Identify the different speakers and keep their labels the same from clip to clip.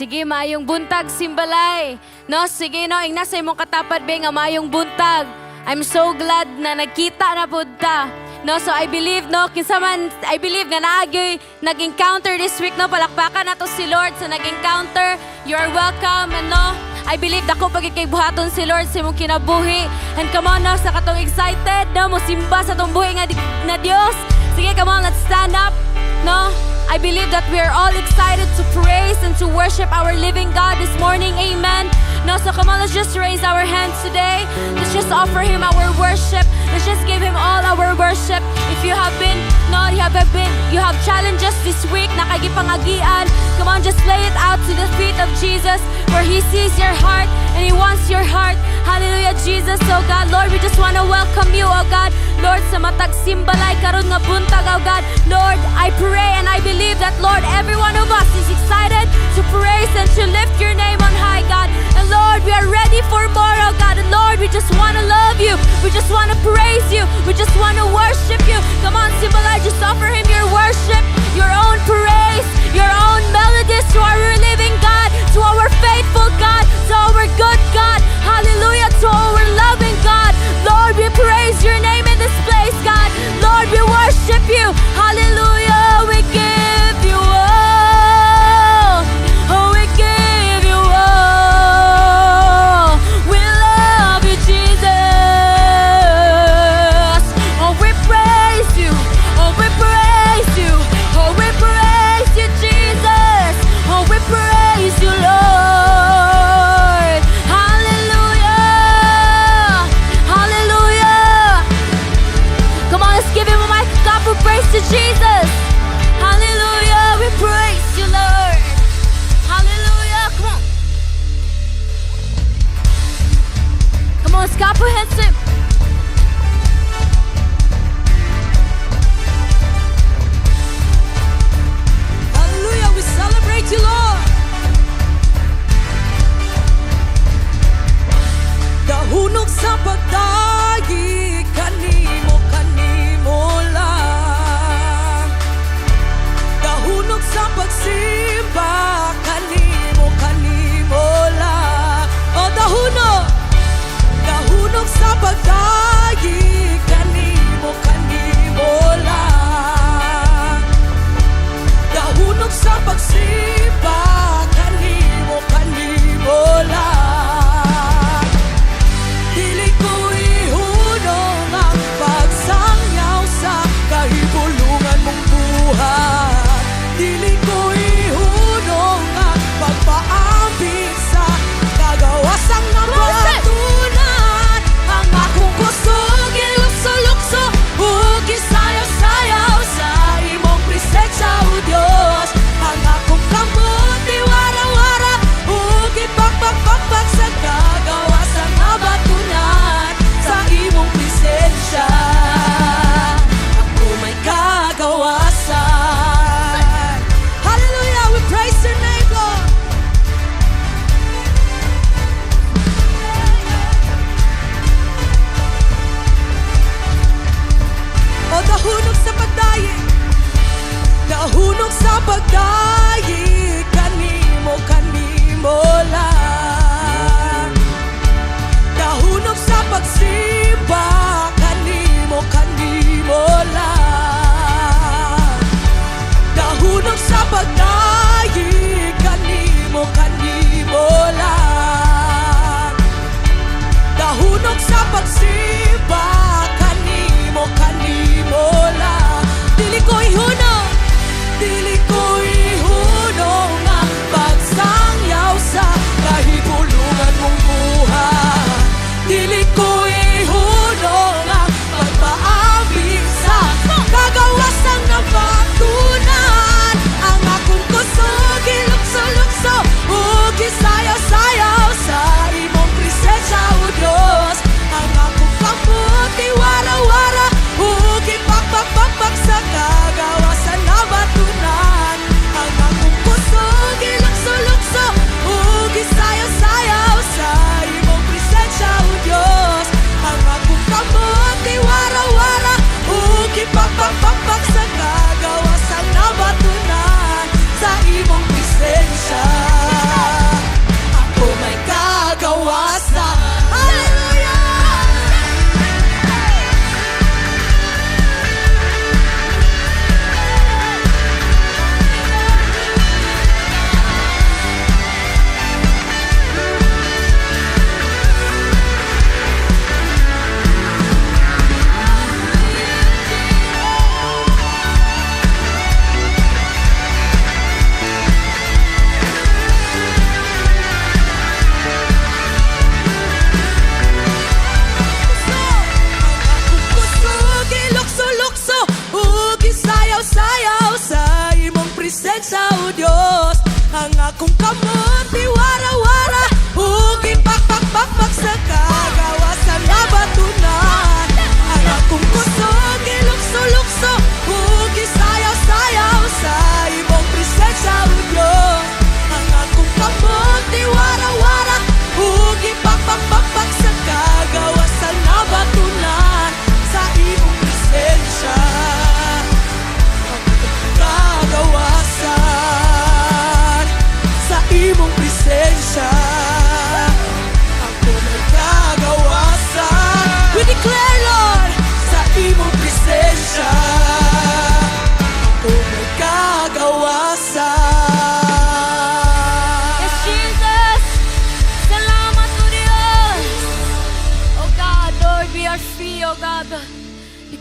Speaker 1: Sige, maayong buntag, Simbalay. No, sige, no, ingna sa imong katapad, be, nga maayong buntag. I'm so glad na nagkita na po ta. No, so I believe, no, kinsa man, I believe nga naagay nag-encounter this week, no, palakpakan na to si Lord sa nag-encounter. You are welcome, and no, I believe dako pagikay buhaton si Lord sa imong kinabuhi. And come on, no, sa katong excited, no, mo simba sa tong buhi nga Dios. Sige, come on, let's stand up, no. I believe that we are all excited to praise and to worship our living God this morning. Amen. No, so come on, let's just raise our hands today. Let's just offer Him our worship. Let's just give Him all our worship. If you have been, no, you have challenges this week, nakagipangagian. Come on, just lay it out to the feet of Jesus, where He sees your heart and He wants your heart. Hallelujah, Jesus. Oh God, Lord, we just want to welcome You, oh God. Lord, sa matag Simbalay karon nga buntag, oh God. Lord, I pray and I believe that, Lord, every one of us is excited to praise and to lift Your name on high, God. And Lord, we are ready for more, oh God. And Lord, we just want to love You. We just want to praise You. We just want to worship You. Come on, Simbalay, just offer Him your worship, your own praise, your own melodies to our living God, to our faithful God, to our good God. Hallelujah, to our loving God. Lord, we praise Your name in this place, God. Lord, we worship You. Hallelujah, we give You all. Oh, we give You all. We love You, Jesus. Oh, we praise You. Oh, we praise You. Oh, we praise You, Jesus. Oh, we praise You, Lord. Hallelujah. Hallelujah. Come on, let's give Him a mic clap of praise to Jesus. Hallelujah. We praise You, Lord. Hallelujah. Come on. Come on, let's comprehend.
Speaker 2: Hallelujah, we celebrate You, Lord. Dahunok sa pagdahi, kanimo lang. Dahunok sa pagsimba, kanimo lang. O dahunok sa pagdahi,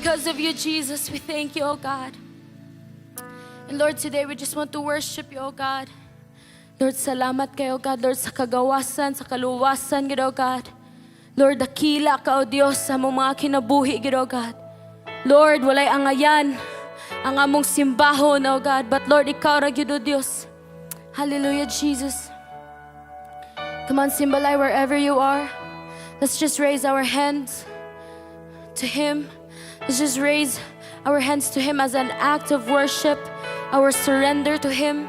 Speaker 1: Because of you, Jesus, we thank you, oh God. And Lord, today we just want to worship you, oh God. Lord, salamat kayo, God. Lord, sa kagawasan, sa kaluwasan, gid, oh God. Lord, dakila ka, oh Diyos, sa among mga kinabuhi, gid, oh God. Lord, walay angayan ang among simbahon, oh God. But Lord, ikaw ra gyud, oh Diyos. Hallelujah, Jesus. Come on, Simbalay, wherever you are. Let's just raise our hands to Him. Let's just raise our hands to Him as an act of worship, our surrender to Him.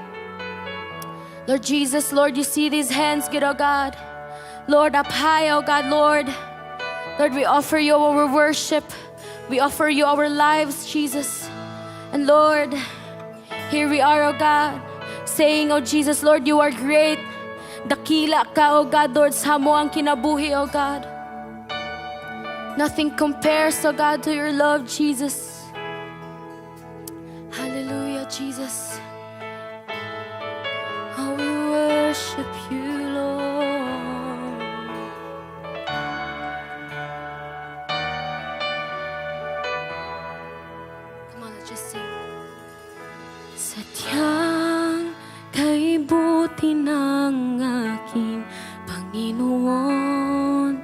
Speaker 1: Lord Jesus, Lord, you see these hands, good, oh God. Lord, up high, oh God, Lord. Lord, we offer you our worship. We offer you our lives, Jesus. And Lord, here we are, oh God, saying, oh Jesus, Lord, you are great. Dakila ka, oh God, Lord, sa mo ang kinabuhi, oh God. Nothing compares, oh God, to your love, Jesus. Hallelujah, Jesus. Oh, we worship you, Lord. Come on, let's just sing. Sadyang kay buti ng aking Panginoon,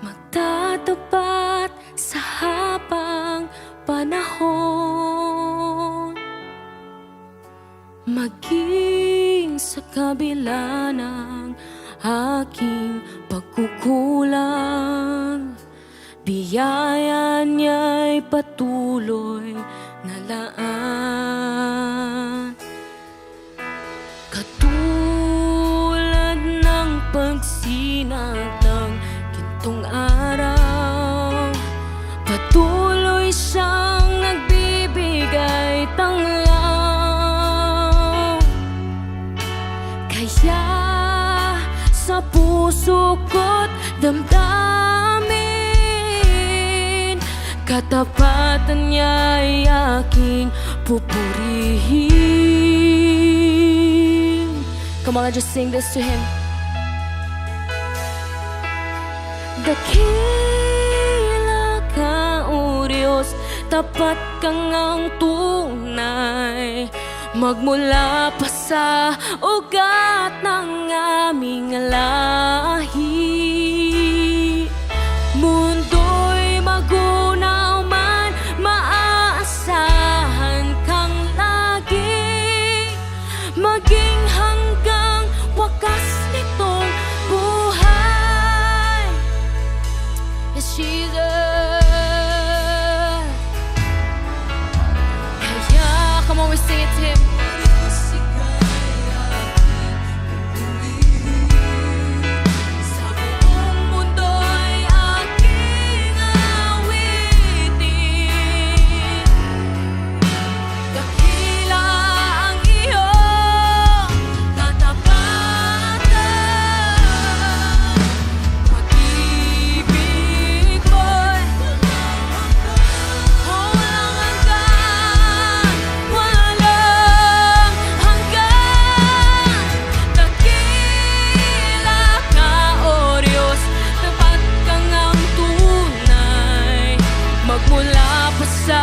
Speaker 1: magtatapat sa habang panahon, maging sa kabila ng aking pagkukulang, biyaya niya'y patuloy na laan. Katulad ng pagsinag ng gintong araw, patuloy siyang nagbibigay tanglaw. Kaya sa puso ko't damdamin, katapatan niya'y aking pupurihin. Come on, let's just sing this to Him. Dakila ka, O Diyos, tapat kang ang tunay, magmula pa sa ugat ng aming lahi. Mundo'y magunaw man, maaasahan kang lagi, maging hanggang wakas nitong buhay. Yes, Jesus. Kaya, come on, we sing it to Him. Sa buong mundo'y aking awitin, dakila ang iyong katapatan, pag-ibig mo'y walang hanggan, walang hanggan. Dakila ka, O Diyos, tapat kang ang tunay, magmula pa sa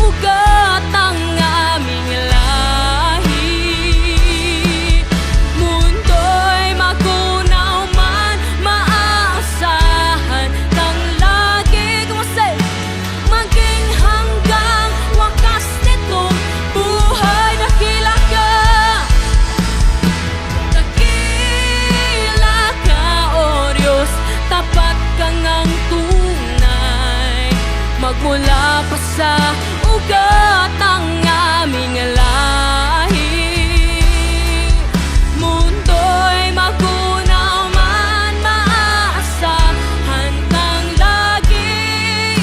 Speaker 1: ugat ng aming lahi. Mundo'y magunaw man, maaasahan kang lagi. Come on, say, maging hanggang wakas nitong buhay. Dakila ka, dakila ka, O Diyos, tapat kang ang tunay, magmula pa sa ugat ng aming lahi. Mundo'y magunaw man, maaasahan kang lagi,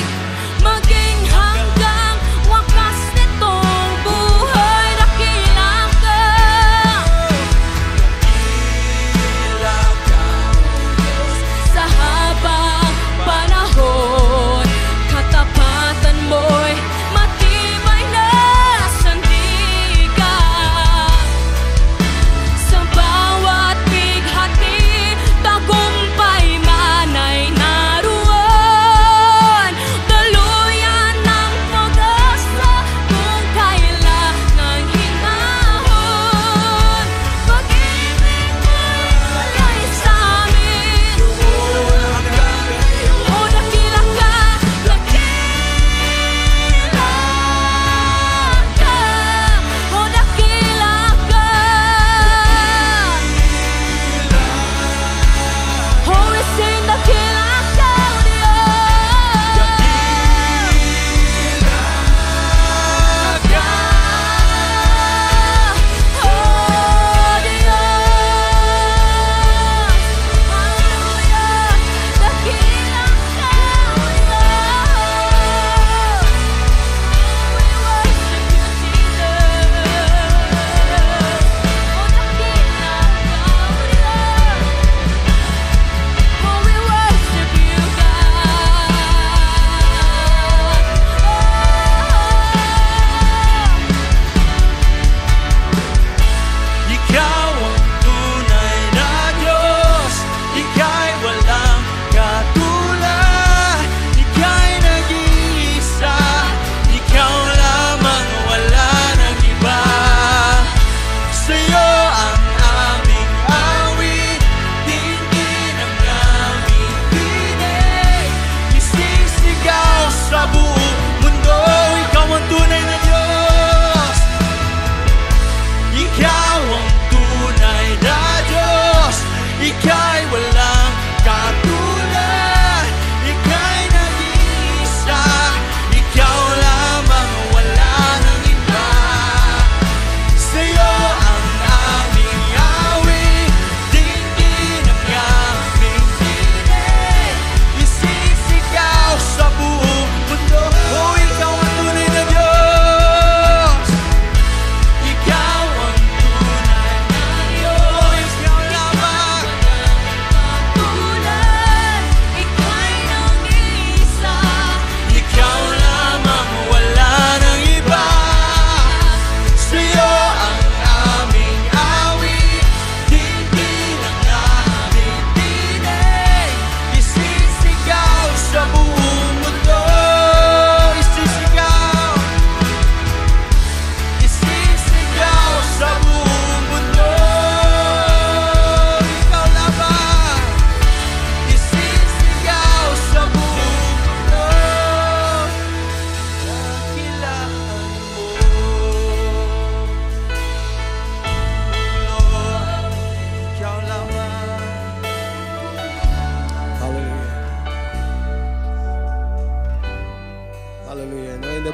Speaker 1: maging hanggang wakas nitong buhay. Dakila ka, sa habang panahon, katapatan mo'y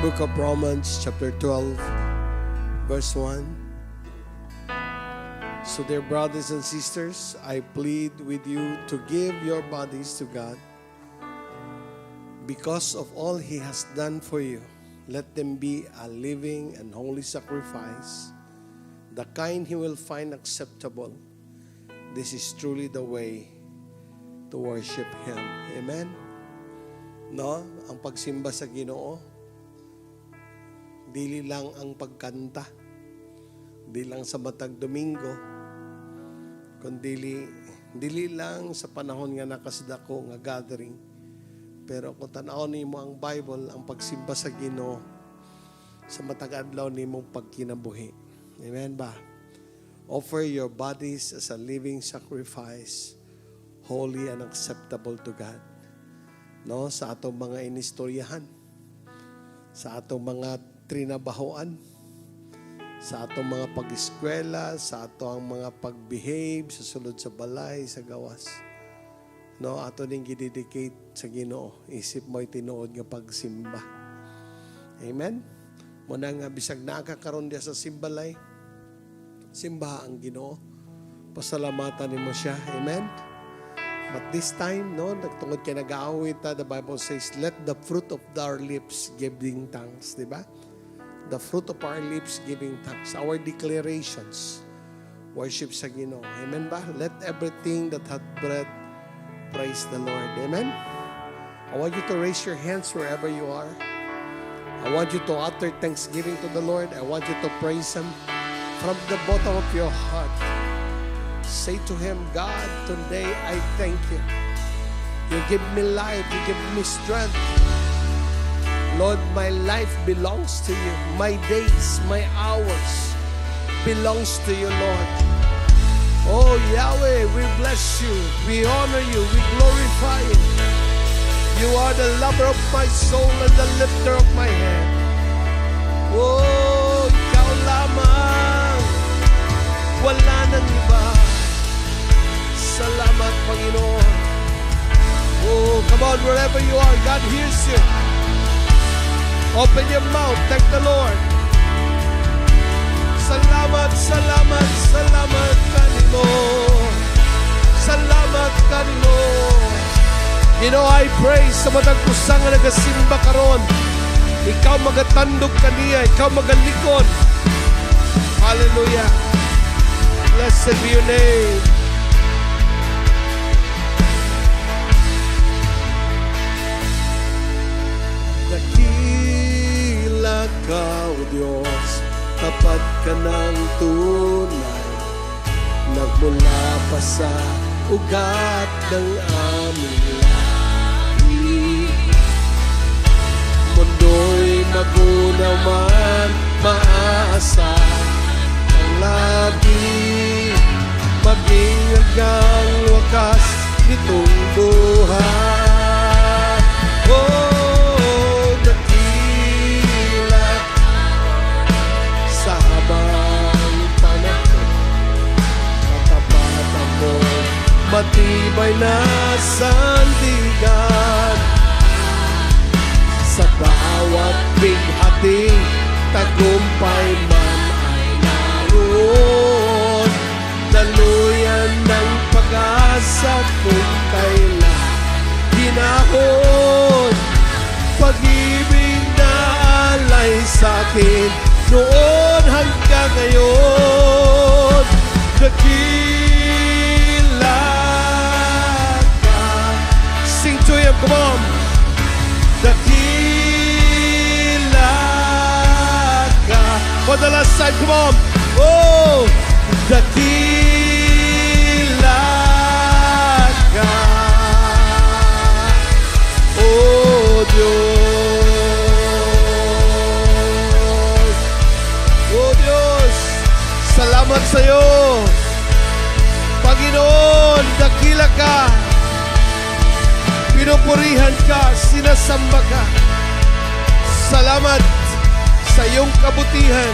Speaker 3: book of Romans, chapter 12, verse 1. So, dear brothers and sisters, I plead with you to give your bodies to God. Because of all He has done for you, let them be a living and holy sacrifice, the kind He will find acceptable. This is truly the way to worship Him. Amen? No? Ang pagsimba sa Ginoo, dili lang ang pagkanta, di lang sa matag Domingo, kundi dili lang sa panahon nga nakasdako nga gathering. Pero kung tanaw nimo ang Bible, ang pagsimba sa Ginoo sa matag adlaw nimo pagkinabuhi. Amen ba? Offer your bodies as a living sacrifice, holy and acceptable to God. No, sa atong mga inistoryahan, sa atong mga trinabahoan, sa atong mga pag-eskwela, sa atong mga pag-behave sa sulod sa balay, sa gawas. No, ato ning gidedicate sa Ginoo. Isip mo'y tinuod nga pagsimba. Amen? Muna nga bisag nakakaroon diya sa simbalay, simba ang Ginoo. Pasalamatan nimo siya. Amen? But this time, no, nagtungod kay nag-aawit the Bible says, let the fruit of our lips giving thanks. Diba? The fruit of our lips giving thanks. Our declarations, worship sa Ginoo. Amen ba? Let everything that hath breath praise the Lord. Amen? I want you to raise your hands wherever you are. I want you to utter thanksgiving to the Lord. I want you to praise Him from the bottom of your heart. Say to Him, God, today I thank you. You give me life. You give me strength. Lord, my life belongs to you. My days, my hours belongs to you, Lord. Oh, Yahweh, we bless you. We honor you. We glorify you. You are the lover of my soul and the lifter of my head. Oh, ikaw lamang. Wala nang iba. Salamat, Panginoon. Oh, come on, wherever you are, God hears you. Open your mouth, thank the Lord. Salamat, salamat, salamat kanimo. Salamat kanimo. You know, I pray sa matag pusang nga nagasimba karon. Ikaw magatandog kaniya, ikaw magalikod. Hallelujah. Blessed be your name. Dakila ka, O Diyos, tapat ka ng tunay. Nagmula pa sa ugat ng aming lahi. Mundo'y magunaw man, maasa ang lagi. Maging hanggang wakas nitong buhay. Oh, dakila sa habang panahon, katapatan mo, matibay na sandigan. Sa bawat bighati, tagumpay man ay naroon. Daluyan ng pag-asa kung kailan ginahon. Pag-ibig na alay sa'kin noon hanggang ngayon. Dakila ka. Sing to Him, come on. Dakila ka. For the last time, come on. Oh, dakila ka. Oh, Diyos. Oh, Diyos. Salamat sa iyo. Panginoon, dakila ka. Pinupurihan ka, sinasamba ka. Salamat sa iyong kabutihan.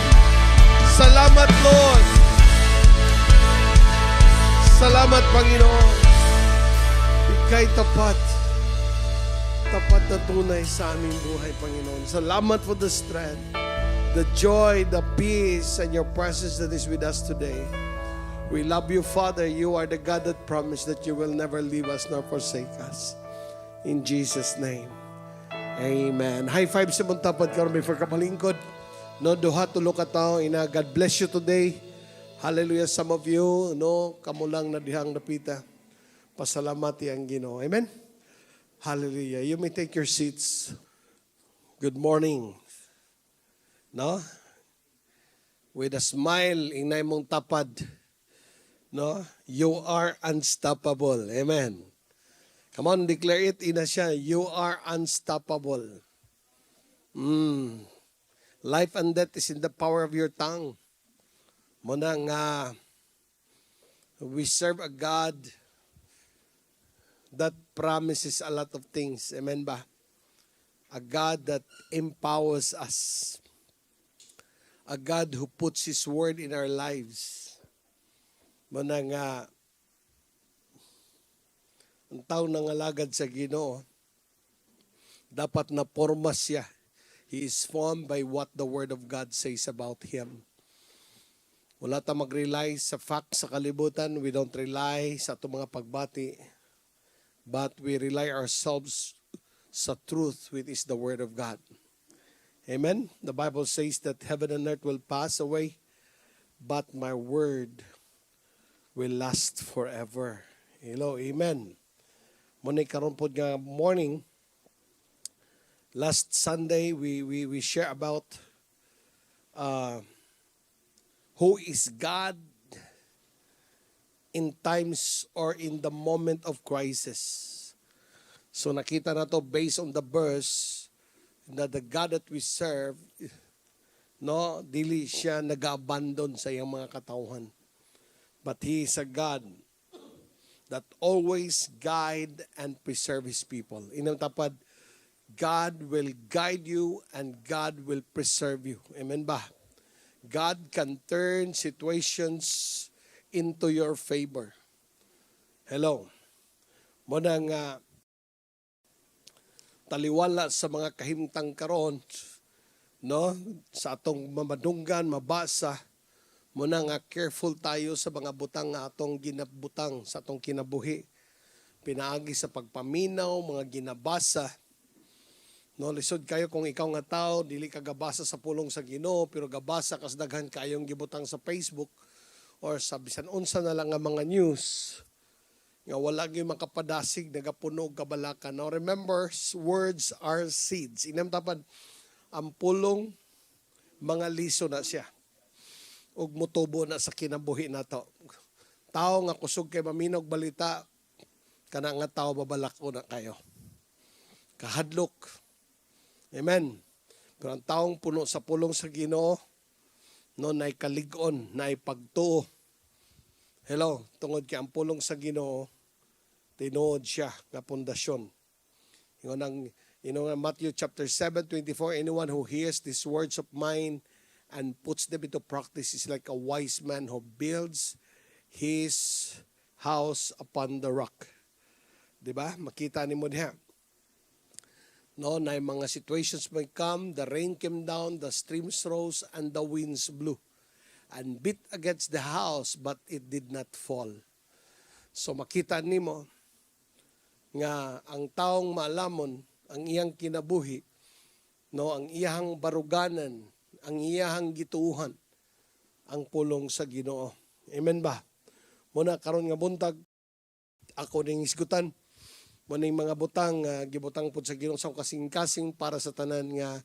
Speaker 3: Salamat, Lord. Salamat, Panginoon. Ika'y tapat. tapat na tunay sa aming buhay, Panginoon. Salamat for the strength, the joy, the peace, and your presence that is with us today. We love you, Father. You are the God that promised that you will never leave us nor forsake us. In Jesus' name, amen. High five sa mong tapat karon before ka malingkod. No, duha tulo ka tao ina. God bless you today. Hallelujah. Some of you, no, kamo lang na dihang napita. Pasalamati ang Ginoo. Amen. Hallelujah. You may take your seats. Good morning. No? With a smile, inay mong tapad. No? You are unstoppable. Amen. Come on, declare it. Ina siya. You are unstoppable. Life and death is in the power of your tongue. Muna nga, we serve a God that promises a lot of things. Amen ba? A God that empowers us. A God who puts His word in our lives. Muna nga, ang tao nangalagad sa Ginoo, dapat na porma siya. He is formed by what the Word of God says about him. Wala ta mag-rely sa facts sa kalibutan. We don't rely sa itong mga pagbati. But we rely ourselves sa truth, which is the Word of God. Amen? The Bible says that heaven and earth will pass away, but my word will last forever. Hello, amen. Muna karon po nga morning, last Sunday, we share about who is God in times or in the moment of crisis. So nakita na to based on the verse that the God that we serve, no, dili siya nag-abandon sa iyang mga katauhan. But He is a God that always guide and preserve His people. Inang tapad, God will guide you and God will preserve you. Amen ba? God can turn situations into your favor. Hello. Muna nga, taliwala sa mga kahimtang karon, no? Sa atong mamadunggan, mabasa, muna nga careful tayo sa mga butang nga atong ginabutang sa atong kinabuhi. Pinaagi sa pagpaminaw, mga ginabasa. No, lisod kayo kung ikaw nga tao, dili ka gabasa sa pulong sa Ginoo, pero gabasa kas daghan kayong gibutang sa Facebook or sa bisan unsa na lang nga mga news nga wala gyud makapadasig nagapunog kabalakan. Now remember, words are seeds. Inam tapad ang pulong mga liso na siya. Ug mutubo na sa kinabuhi nato. Tao nga kusog kay maminog balita, kana nga tao babalako na kayo. Kahadlok. Amen. Pero ang taong puno sa pulong sa Ginoo, no, nay kalig-on, nay pagtuo. Hello, tungod kay ang pulong sa Ginoo, tinuod siya nga pundasyon. Yung Matthew chapter 7:24, anyone who hears these words of mine and puts them into practice is like a wise man who builds his house upon the rock. Diba? Makita ni mo diha. No, na mga situations may come, the rain came down, the streams rose, and the winds blew, and beat against the house, but it did not fall. So makita nimo nga ang taong maalamon ang iyang kinabuhi, no, ang iyang baruganan, ang iyang gituuhan, ang pulong sa Ginoo. Amen ba? Muna karon nga buntag, ako ning isgutan, muna yung mga butang, gibutang po sa Ginoo sa kasing-kasing para sa tanan nga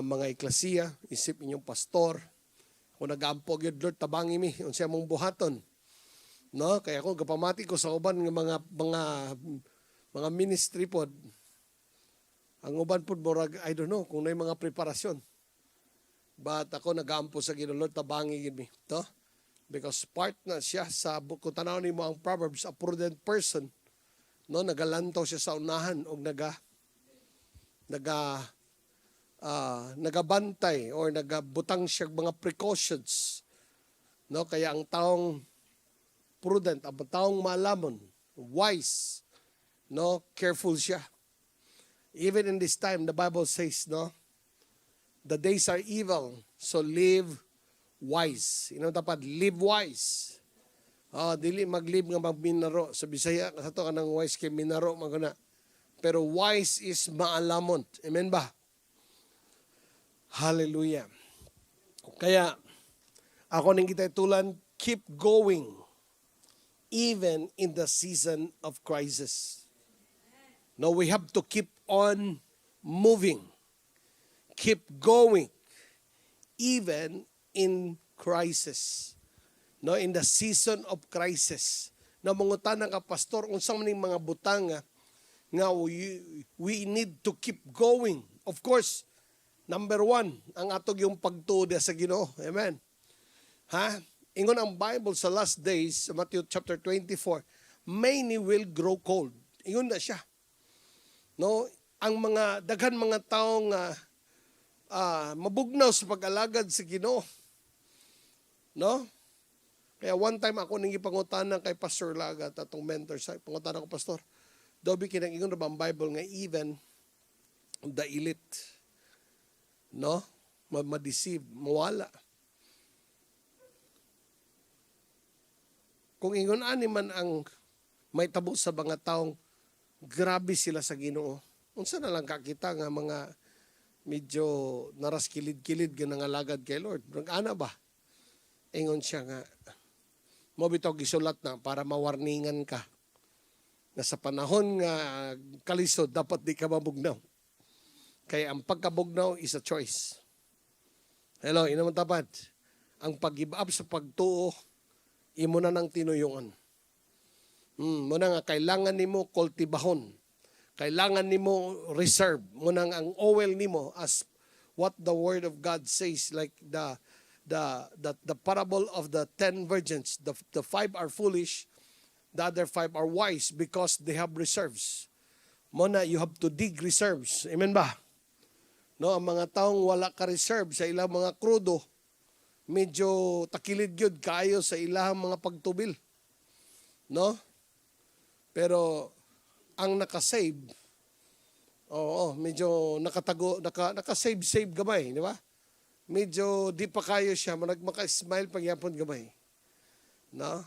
Speaker 3: mga eklesiya, isip inyong pastor. Kung nag-aampog yun, Lord, tabangi mi, unsya mong buhaton. No, kaya ako gapamati ko sa uban ng mga ministry pod. Ang uban pod murag I don't know kung may mga preparasyon. But ako nagaampo sa Ginoo, Lord, tabangi gid mi, to? Because part na siya sa kung tanaw nimo ang Proverbs, a prudent person, no, nagalantaw siya sa unahan og nagabantay or nagabutang siya mga precautions. No, kaya ang taong prudent, ang taong malamon, wise, no, careful siya. Even in this time, the Bible says, no, the days are evil, so live wise. Dapat live wise. Dili maglive nga magminaro. Sa Bisaya, sa to kanang wise kay minaro maguna. Pero wise is maalamon. Amen ba? Hallelujah. Kaya, ako ning kita tulan, keep going even in the season of crisis. No, we have to keep on moving. Keep going even in crisis. No, in the season of crisis. Na mangutana ka, pastor, unsa man ning mga butang nga we need to keep going. Of course, number one, ang atog yung pagtuo sa Ginoo. Amen. Ingon ang Bible sa last days, sa Matthew chapter 24, many will grow cold. Ingon na siya. No, ang mga daghan mga taong mabugnaw sa pag-alagad sa Ginoo. No? Kaya one time ako nang ipangutanan kay Pastor Lagat, atong mentor sa pangutanan ko, Pastor, dobi kinang-ingon na ba ang Bible nga even the elite, no? Ma-deceive, mawala. Kung ingon ani man ang may tabo sa mga taong grabe sila sa Ginoo, unsa na lang kakita nga mga medyo naras kilid-kilid nga nangalagad kay Lord. Ana ba? Ingon siya nga, mo bitaw gisulat na para mawarningan ka na sa panahon nga kalisod dapat di ka mabugnaw. Kaya ang pagkabugnaw is a choice. Hello, inaman tapat. Ang pag-give up sa pagtuo, imo na ng tinuyungan. Muna nga, kailangan nimo kultibahon. Kailangan nimo reserve. Muna nga, ang oil nimo as what the Word of God says, like the parable of the 10 virgins. The 5 are foolish, the other 5 are wise because they have reserves. Muna, you have to dig reserves. Amen ba? No, ang mga taong wala ka reserve sa ilang mga krudo, medyo takilid yun kayo sa ilang mga pagtubil. No? Pero ang nakasave, medyo nakasave gamay, di ba? Medyo di pa kayo siya, maka-smile pagyapon gamay. No?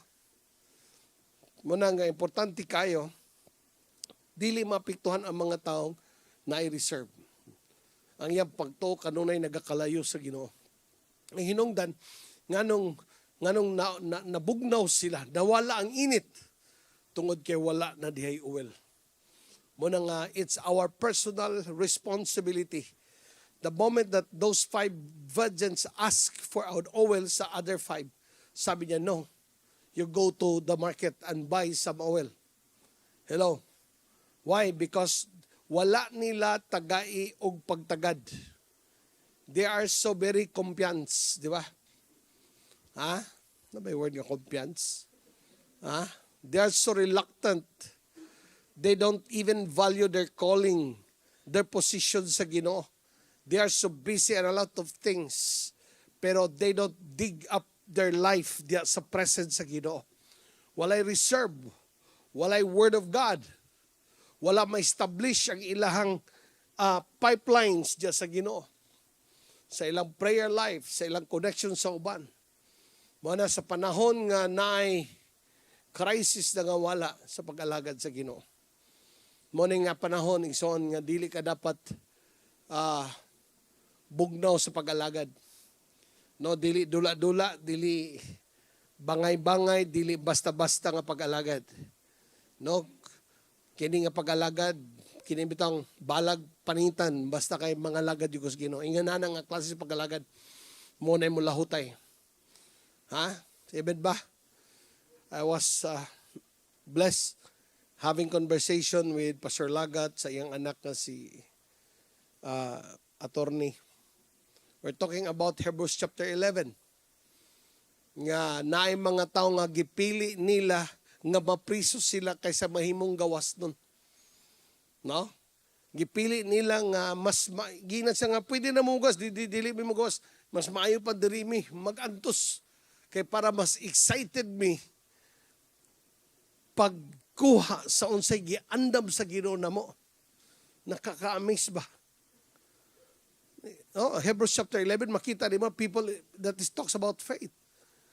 Speaker 3: Muna nga, importante kayo, dili mapiktuhan ang mga taong na-reserve. Ang iyang pagto kanunay nagakalayo sa Ginoo. Ang hinungdan, nganong nabugnaw sila, nawala ang init, tungod kay wala na dihay oil. Muna nga, it's our personal responsibility. The moment that those 5 virgins ask for our oil sa other 5, sabi niya, no, you go to the market and buy some oil. Hello? Why? Because wala nila tagai og pagtagad. They are so very confiance, di ba? Ano ba yung word nga confiance? They are so reluctant. They don't even value their calling, their position sa Ginoo. They are so busy and a lot of things. Pero they don't dig up their life sa presence sa Ginoo. Walay reserve, walay word of God. Wala ma-establish ang ilahang pipelines diya sa Ginoo. Sa ilang prayer life, sa ilang connection sa uban. Muna sa panahon nga naay crisis na nga wala sa pag-alagad sa Ginoo. Muna nga panahon, igsoon nga dili ka dapat bugnaw sa pag-alagad. No, dili dula-dula, dili bangay-bangay, dili basta-basta nga pag-alagad. No, kini nga pag-alagad, kini bitang balag panitan, basta kay mga lagad yung Ginoo. Ingana nga klase sa pag-alagad, muna mo lahutay. Amen ba? I was blessed having conversation with Pastor Lagat sa iyang anak na si attorney. We're talking about Hebrews chapter 11. Nga naay mga tao nga gipili nila nga mapriso sila kaysa mahimong gawas nun. No? Gipili nila nga mas ginat siya nga pwede na mugas, dili mo gawas, mas maayo pa diri mi magantos kay para mas excited mi pagkuha sa unsay giandam sa Ginoo namo. Nakaka-amaze ba? Oh, Hebrews chapter 11, makita di ba, people that is talks about faith.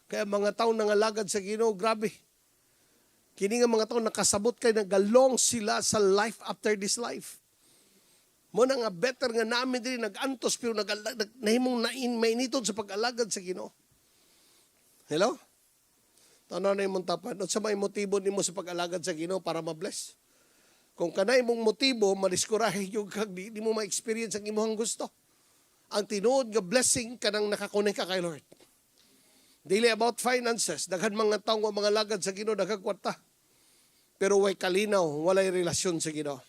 Speaker 3: Kaya mga tao nangalagad sa Ginoo, grabe. Kini nga mga tao nakasabot kay nagalong sila sa life after this life. Mo na nga better nga namin din nagantos pero nahimong mainitod sa pag-alagad sa Ginoo. Hello? Tanaw na imong tapan. Sa may motibo nimo sa pag-alagad sa Ginoo para ma-bless? Kung kanay mong motibo, madiskurahe yung kag di mo ma-experience ang imong gusto. Ang tinuod nga blessing kanang nakakonect ka kay Lord. Dili about finances. Daghan mga taong mga lagad sa Ginoo, daghang kwarta. Pero way kalinaw, walay relasyon sa Ginoo.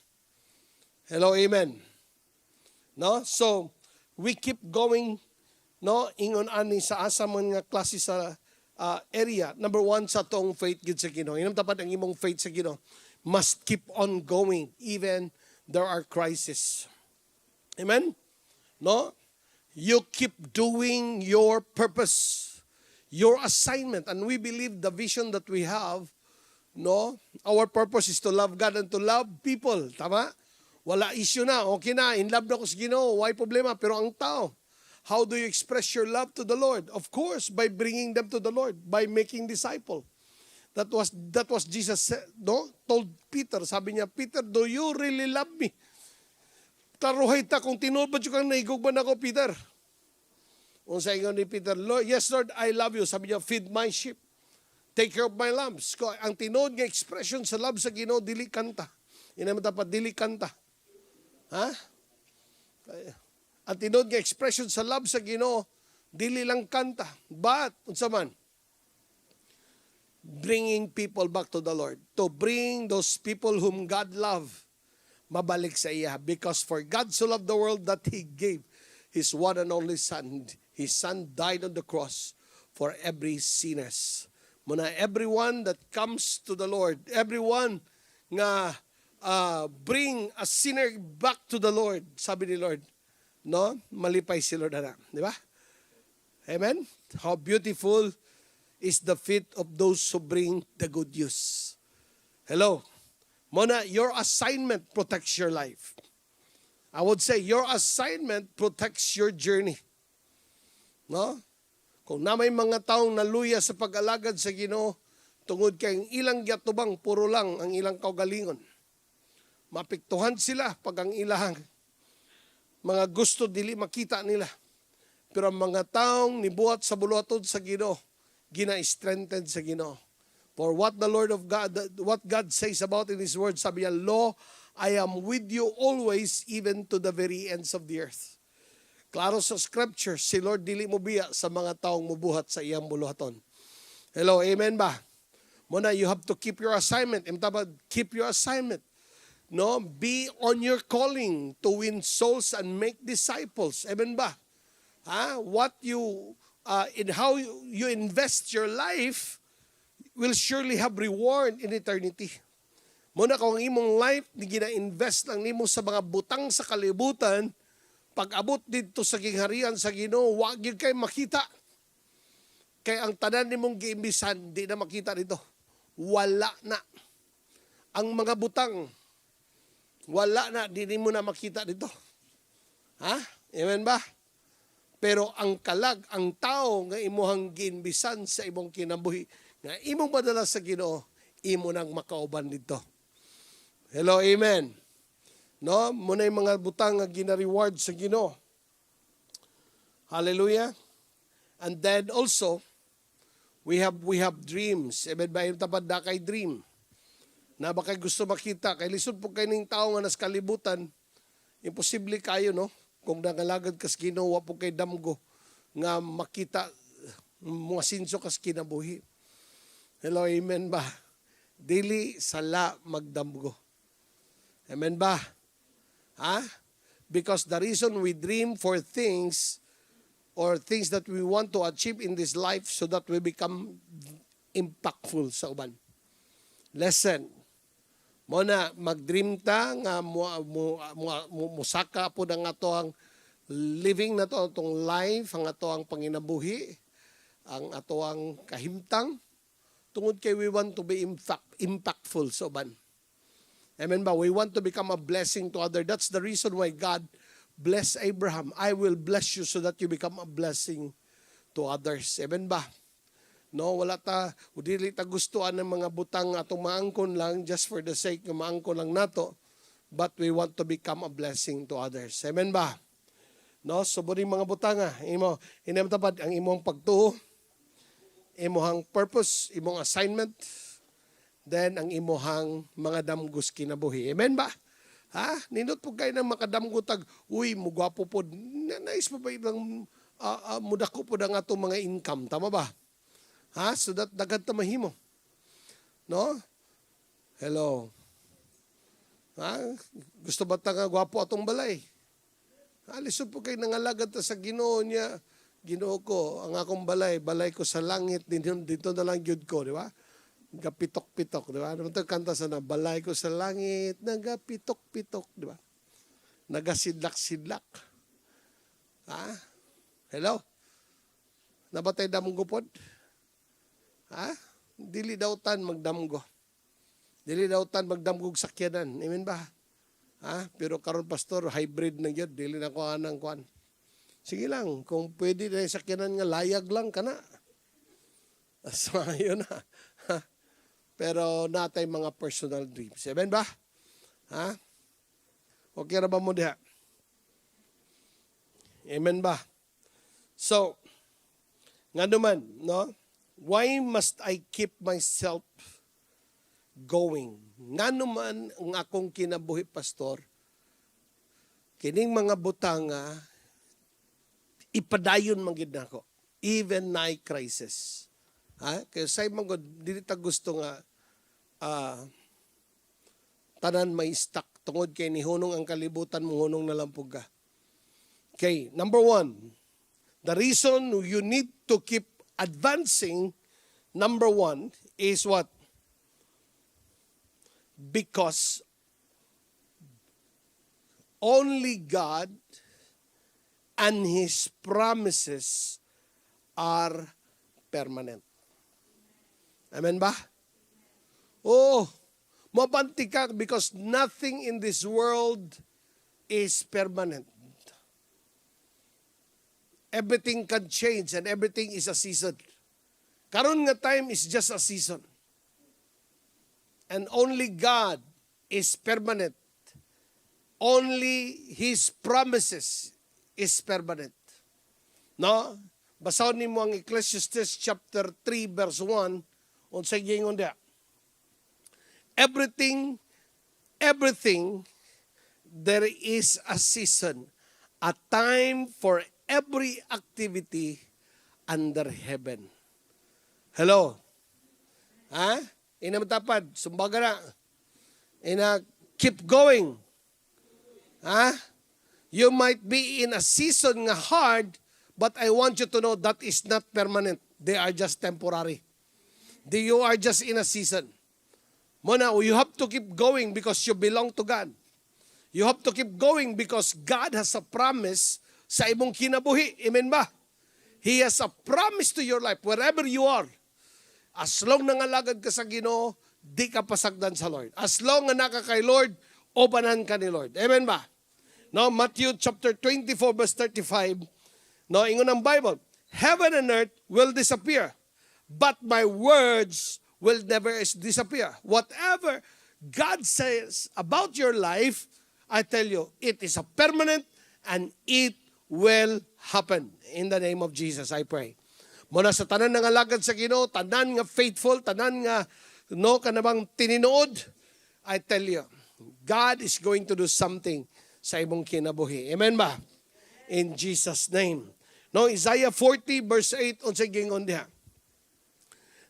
Speaker 3: Hello, amen. No? So, we keep going, no, ingon ani sa asa mga klase sa area. Number 1 sa tong faith gid sa Ginoo. Inam tapat ang imong faith sa Ginoo must keep on going even there are crises. Amen? No? You keep doing your purpose, your assignment, and we believe the vision that we have, no? Our purpose is to love God and to love people. Tama? Wala issue na. Okay na. In love na ko sa Ginoo. Why problema? Pero ang tao, how do you express your love to the Lord? Of course, by bringing them to the Lord, by making disciple. That was Jesus said, no? Told Peter. Sabi niya, Peter, do you really love me? Taruhay ta kung tinubad yung kang naigugban ako, Peter. Kung sa ingon ni Peter, Lord, yes, Lord, I love you. Sabi niya, feed my sheep. Take care of my lambs. Ang tinod nga expression sa love sa Ginoo, dili kanta. Ina mo dapat, dili kanta. Ha? Ang tinod nga expression sa love sa Ginoo, dili lang kanta. But, unsa man, bringing people back to the Lord. To bring those people whom God love mabalik sa iya. Because for God so loved the world that He gave His one and only Son. His Son died on the cross for every sinners. Muna everyone that comes to the Lord, everyone nga bring a sinner back to the Lord, sabi ni Lord, no? Malipay si Lord na. Di ba? Amen? How beautiful is the feet of those who bring the good news. Hello? Mona, your assignment protects your life. I would say your assignment protects your journey. No? Kung na may mga taong naluya sa pag-alagad sa Ginoo, tungod kay ilang gyatubang puro lang ang ilang kaugalingon. Mapiktuhan sila pag ang ilang mga gusto dili makita nila. Pero ang mga taong nibuhat sa buluhaton sa Ginoo, gina-strengthen sa Ginoo. For what the Lord of God, what God says about in His Word, sabi niya, Lo, I am with you always, even to the very ends of the earth. Klaro sa Scripture, si Lord dili mo biya sa mga taong mubuhat sa iyang buluhaton. Hello, amen ba? Muna, you have to keep your assignment. Keep your assignment. No, be on your calling to win souls and make disciples. Amen ba? What you, in how you invest your life, will surely have reward in eternity. Muna kung imong life, ni gina-invest lang nimo sa mga butang sa kalibutan, pag abot dito sa gingharian sa Ginoo, wag gyud kay makita. Kay ang tanan nimong giimbisan, di na makita dito. Wala na. Ang mga butang, wala na, di mo na makita dito. Ha? Amen ba? Pero ang kalag, ang tao nga imuhang giimbisan sa imong kinabuhi, nga imong padala sa Ginoo, imo nang makauban dito. Hello, amen. No, muna yung mga butang nga gina-reward sa Ginoo. Hallelujah. And then also, we have dreams. Amen ba? Yung tapad na kay dream. Na ba kay gusto makita? Kay lisod po kayo ng tao nga nas kalibutan, imposible kayo, no? Kung nangalagad kas Ginoo, wa po kay damgo nga makita mga sinso kas kinabuhi. Hello, amen ba? Dili sala magdamgo. Amen ba? Ha? Because the reason we dream for things or things that we want to achieve in this life so that we become impactful sa uban. Lesson. Muna, mag-dream ta nga musaka po ng ato ang living na to, atong life, ang ato ang panginabuhi, ang ato ang kahimtang, tungod kay we want to be impactful sa uban. Amen ba? We want to become a blessing to others. That's the reason why God bless Abraham. I will bless you so that you become a blessing to others. Amen ba? No, wala ta, dili ta gustuan ng mga butang atong maangkon lang just for the sake ng maangkon lang nato, but we want to become a blessing to others. Amen ba? No, suburing mga butanga, imo tapad ang imong pagtuo, imong purpose, imong assignment, then ang imong mga damgos kinabuhi. Amen ba? Ha? Nindot po kayo ng makadamgutag, uy, mugwapo po, nais pa ba ilang mudako po ang atong mga income, tama ba? Ha? So that dagad ta mahimo. No? Hello. Ha? Gusto ba ta nga gwapo atong balay? Ha? Lisod po kayo nangalagad ta sa Ginoo niya. Ginoo ko, ang akong balay ko sa langit, dito na lang yun ko, di ba? Nagapitok-pitok, di ba? Ano ito kanta sana, balay ko sa langit, nagapitok-pitok, di ba? Nagasidlak-sidlak. Ha? Hello? Nabatay damgo pod? Ha? Dili daw tan magdamgo. Dili daw tan magdamgog sakyanan. Amen ba? Ha? Pero karon pastor, hybrid na yun. Dili na ko anang kuan. Sige lang, kung pwede na yung sakyanan nga, layag lang ka na. So, yun na. Pero natay mga personal dreams. Amen ba? Ha? Okay na ba mo diha? Amen ba? So, nga naman, no? Why must I keep myself going? Nga naman ang akong kinabuhi, pastor, kining mga butanga, ipadayon man gid nako. Even na crisis. Ha? Kaya say mga dili ta gusto nga tanan may stuck tungod kay ni hunong ang kalibutan mo hunong na lang pug ka. Okay, number 1. The reason you need to keep advancing, number 1 is what? Because only God and His promises are permanent. Amen ba? Oh, mabanti ka because nothing in this world is permanent. Everything can change and everything is a season. Karon nga time is just a season. And only God is permanent. Only His promises is permanent. No? Basahon nimo ang Ecclesiastes chapter 3 verse 1 unsay gingon dia. Everything there is a season, a time for every activity under heaven. Hello? Ha? Inamatapad, sumbaga na. Keep going. Ha? You might be in a season nga hard, but I want you to know that is not permanent. They are just temporary. You are just in a season. Muna, you have to keep going because you belong to God. You have to keep going because God has a promise sa imong kinabuhi. Amen ba? He has a promise to your life wherever you are. As long nangalagad ka sa Ginoo, di ka pasagdan sa Lord. As long nga naka kay Lord, obanan ka ni Lord. Amen ba? No, Matthew chapter 24 verse 35. No, ingon ang Bible, heaven and earth will disappear, but my words will never disappear. Whatever God says about your life, I tell you, it is a permanent and it will happen. In the name of Jesus, I pray. Muna sa tanan nga alagad sa Ginoo, tanan nga faithful, tanan nga kanabang tininood, I tell you, God is going to do something sa imong kinabuhi. Amen ba? In Jesus' name. No, Isaiah 40 verse 8 unsay gingon diha.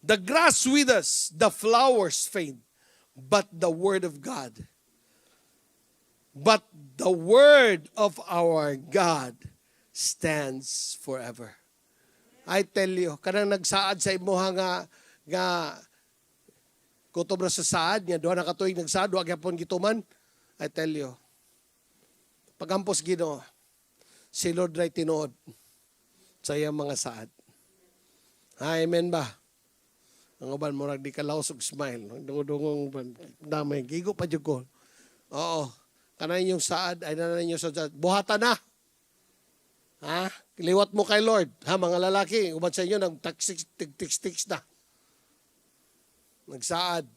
Speaker 3: The grass withers, the flowers fade, but the word of our God stands forever. I tell you, kanang nagsaad sa imuha nga kutob na sa saad niya, duha na katuig nagsaad, duha gyapon gituman. I tell you, pagampos Ginoo, si Lord ray tinuod sa iyang mga saad. Amen ba? Ang uban mo di ka laos og smile. Dungong damay gigo pa jud ko. Oo. Kanan yung saad, ay nanan yung saad. Buhatan na. Ha? Liwat mo kay Lord. Ha, mga lalaki, ubat sa inyo, nag-tix-tix na. Nagsaad.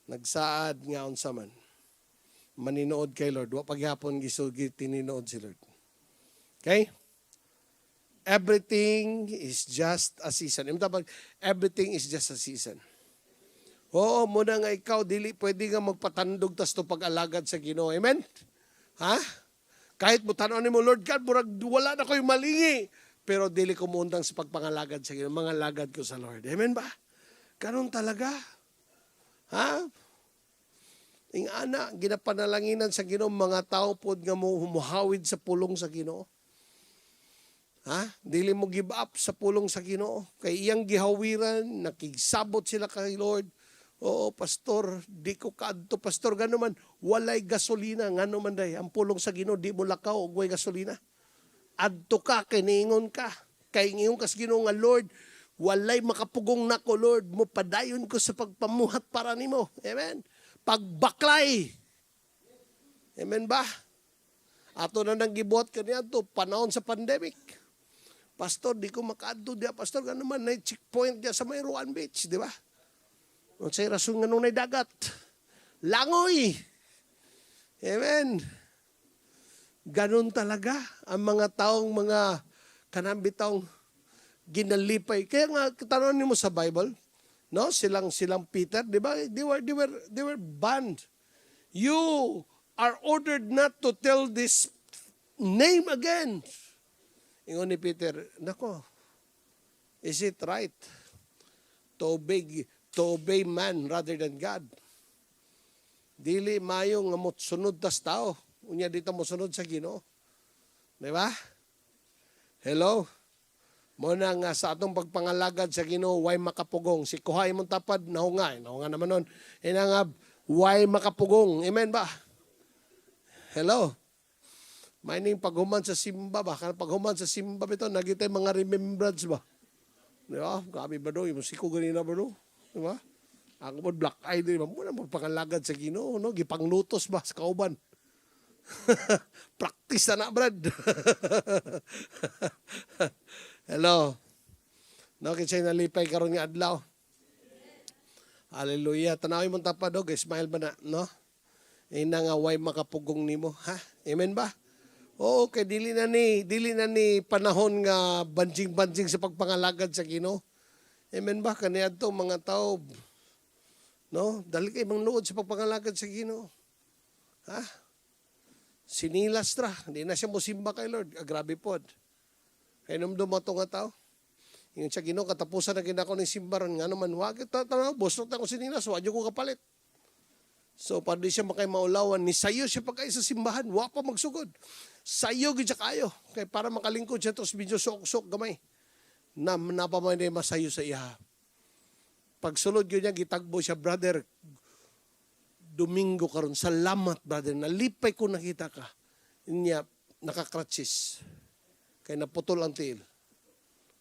Speaker 3: Nagsaad nga unsa man. Maninood kay Lord. Wa paghapon tininood si Lord. Okay? Everything is just a season. Everything is just a season. Oo, muna nga ikaw, dili pwede nga magpatandog tas to pag-alagad sa Ginoo. Amen? Ha? Kahit mo tanaw ni mo, Lord God, murag wala na ko'y malingi. Pero dili ko mundang sa pagpangalagad sa Ginoo. Mga lagad ko sa Lord. Amen ba? Ganun talaga. Ha? Ing ana, ginapanalanginan sa Ginoo, mga tao pod nga mo humuhawid sa pulong sa Ginoo. Ha? Dili mo give up sa pulong sa Ginoo. Kay iyang gihawiran, nakigsabot sila kay Lord. Oo, pastor, di ko kaadto, pastor, gano man, walay gasolina, ngano man day, ang pulong sa Ginoo, di mo lakaw, og way gasolina. Adto ka, kay niingon ka, kay ngayon kas Ginoo nga, Lord, walay makapugong nako, Lord, mo padayon ko sa pagpamuhat para nimo. Amen? Pagbaklay. Amen ba? Ato na nang gibuhat kaniya to, panahon sa pandemic. Pastor, di ko makaadto diya, pastor, gano man, na checkpoint diya sa may Ruan Beach, di ba? Kung sa'y rason nga nung dagat. Langoy! Amen. Ganon talaga ang mga taong mga kanambitang ginalipay. Kaya nga, tanongin mo sa Bible, no? Silang Peter, di ba? They were banned. You are ordered not to tell this name again. Ingon ni Peter, nako, is it right to obey man rather than God? Dili mayo nga mo sunod tas tao. Unya dito mo sunod sa Ginoo. Di ba? Hello? Muna nga sa atong pagpangalagad sa Ginoo, way makapugong. Si kuhay mong tapad, nahunga. Nahunga naman nun. Inangab, way makapugong. Amen ba? Hello? May ning paghuman sa simba ba? Paghuman sa simba ito, nagitay mga remembrance ba? Di ba? Kami ba do? Yung musiko ganina ba do? Di ba? Ako mo black eye din. Muna magpangalagad sa Ginoo, no? Gipanglutos ba sa kauban? Practice na brad. Hello. No, kinsay nalipay karon nga adlaw. Hallelujah. Tanawin mong tapadog, smile ba na, no? Ina nga way makapugong nimo, ha? Amen ba? Oo, kay dili na ni panahon nga banjing sa pagpangalagad sa Ginoo. Amen ba? Kaniadto mga tao, no? Dali kay mangnuod sa pagpangalagad sa Ginoo. Ha? Sinilas tra, hindi na siya musimba kay Lord. Grabe pod. Kaya numdum mo ito nga tao. Yung sa Ginoo, katapusan na ginako ng simbaran, nga naman, wag ito, bosot na ko sinilas, wag ko kapalit. So, para di siya makay maulawan, ni sayo siya pagkay sa simbahan, wag pa magsugod. Sayo, gidya kayo. Kaya para makalingkod siya, tapos medyo sok-sok gamay. Napamay na masayo sa iha. Pagsulod yun niya, gitagbo siya, brother, Domingo karon, salamat brother, nalipay ko nakita ka. Inya, nakakratsis. Kaya naputol ang tiil.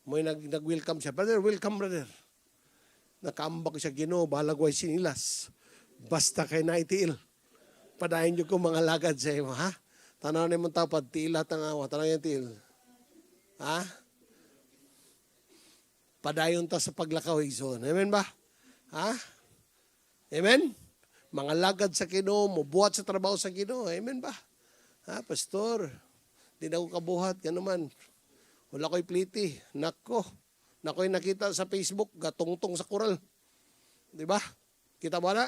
Speaker 3: May nag-welcome siya, brother, welcome brother. Nakaambak siya, Ginoo, balagway sinilas. Basta kay naitiil. Padahin niyo ko mga lagad sa iyo, ha? Tanaw na mong tapad, tiilat ang awa, tanaw yung tiil. Ha? Padayon ta sa paglakaw, igsoon. Amen ba? Ha? Amen? Mga lagad sa Ginoo, mubuhat sa trabaho sa Ginoo. Amen ba? Ha, pastor, di na ako kabuhat. Gano man. Wala ko'y pliti. Nako. Nako'y nakita sa Facebook, gatungtong sa kural. Di ba? Kita ba na?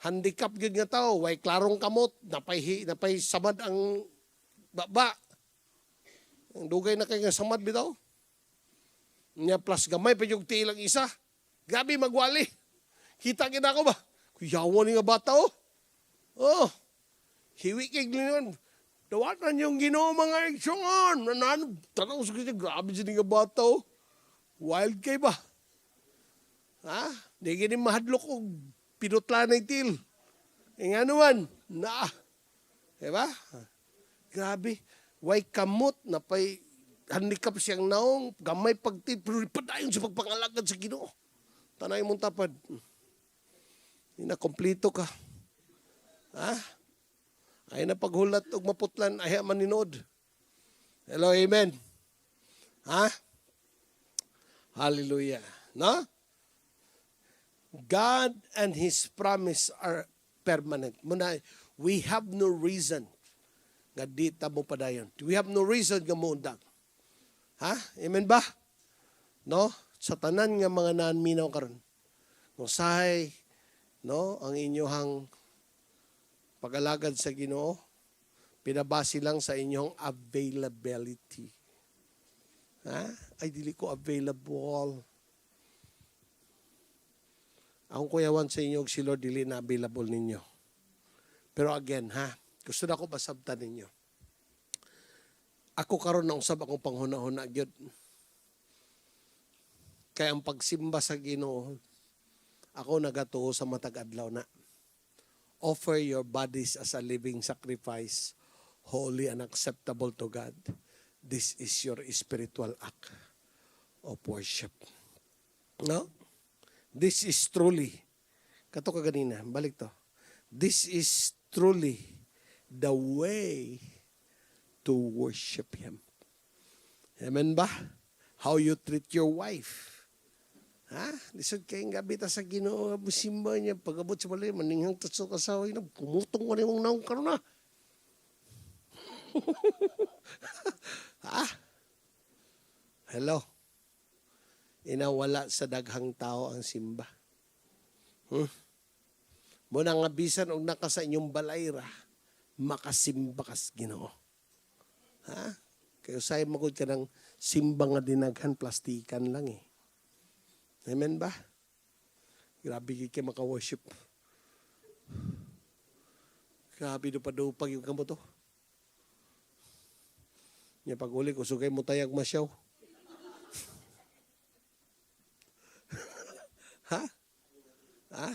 Speaker 3: Handicap yun nga tao. Way klarong kamot. Napay samad ang baba. Ang dugay na kayo nga samad bitaw. Nya plus gamay pa yung tiilang isa. Grabe magwali. Kita kita ko ba? Kuyawan nga bata, oh. Oh. Hiwikig lingon. Dawatan yung Ginoo mga iksongon. Tanaw sa kanya, grabe siya nga bata, oh. Wild kay ba? Ha? Di gini mahadlok o pinutla na itil. E nga naman, na. Diba? Grabe. Way kamot na pa'y handicap siyang naong, gamay pagtid, pero padayon sa pagpangalagad sa Ginoo. Tanay mong tapad. Inakomplito ka. Ha? Ay na paghulat og maputlan ay maninood. Hello, amen. Ha? Hallelujah. No? God and His promise are permanent. Muna, we have no reason nga di ta mo padayon. We have no reason nga muundag. Ha? Amen ba? No? Sa tanan nga mga nanminaw karon. Kung sahay, no, ang inyong pag-alagad sa Ginoo, pinabase lang sa inyong availability. Ha? Ay, dili ko available. Ang kuyawan sa inyo, si Lord, dili na available ninyo. Pero again, ha? Gusto na ko basabtan ninyo. Ako karon na usab akong panghuna-huna gyud. Kaya ang pagsimba sa Ginoo, ako nagatuo sa matag adlaw na. Offer your bodies as a living sacrifice, holy and acceptable to God. This is your spiritual act of worship. No? This is truly, kato ka ganina, balik to. This is truly the way to worship Him. Amen ba? How you treat your wife. Ha? Lisod kayong gabi ta sa Ginoo, simba niya, pag-abot sa balay, maninghang tatso kasaway na, kumutong ko na yung naong karon na. Ha? Hello? Inawala sa daghang tao ang simba. Muna nga bisan og naka sa inyong balay ra, makasimba kas Ginoo. Ha? Kayo say magud ka ng simba nga dinaghan plastikan lang eh. Amen ba? Grabe kayo maka-worship. Grabe dupad-dupag yung kamo to. Nya pag-uli ko, sugay mo tayag masyaw. Ha? Ha?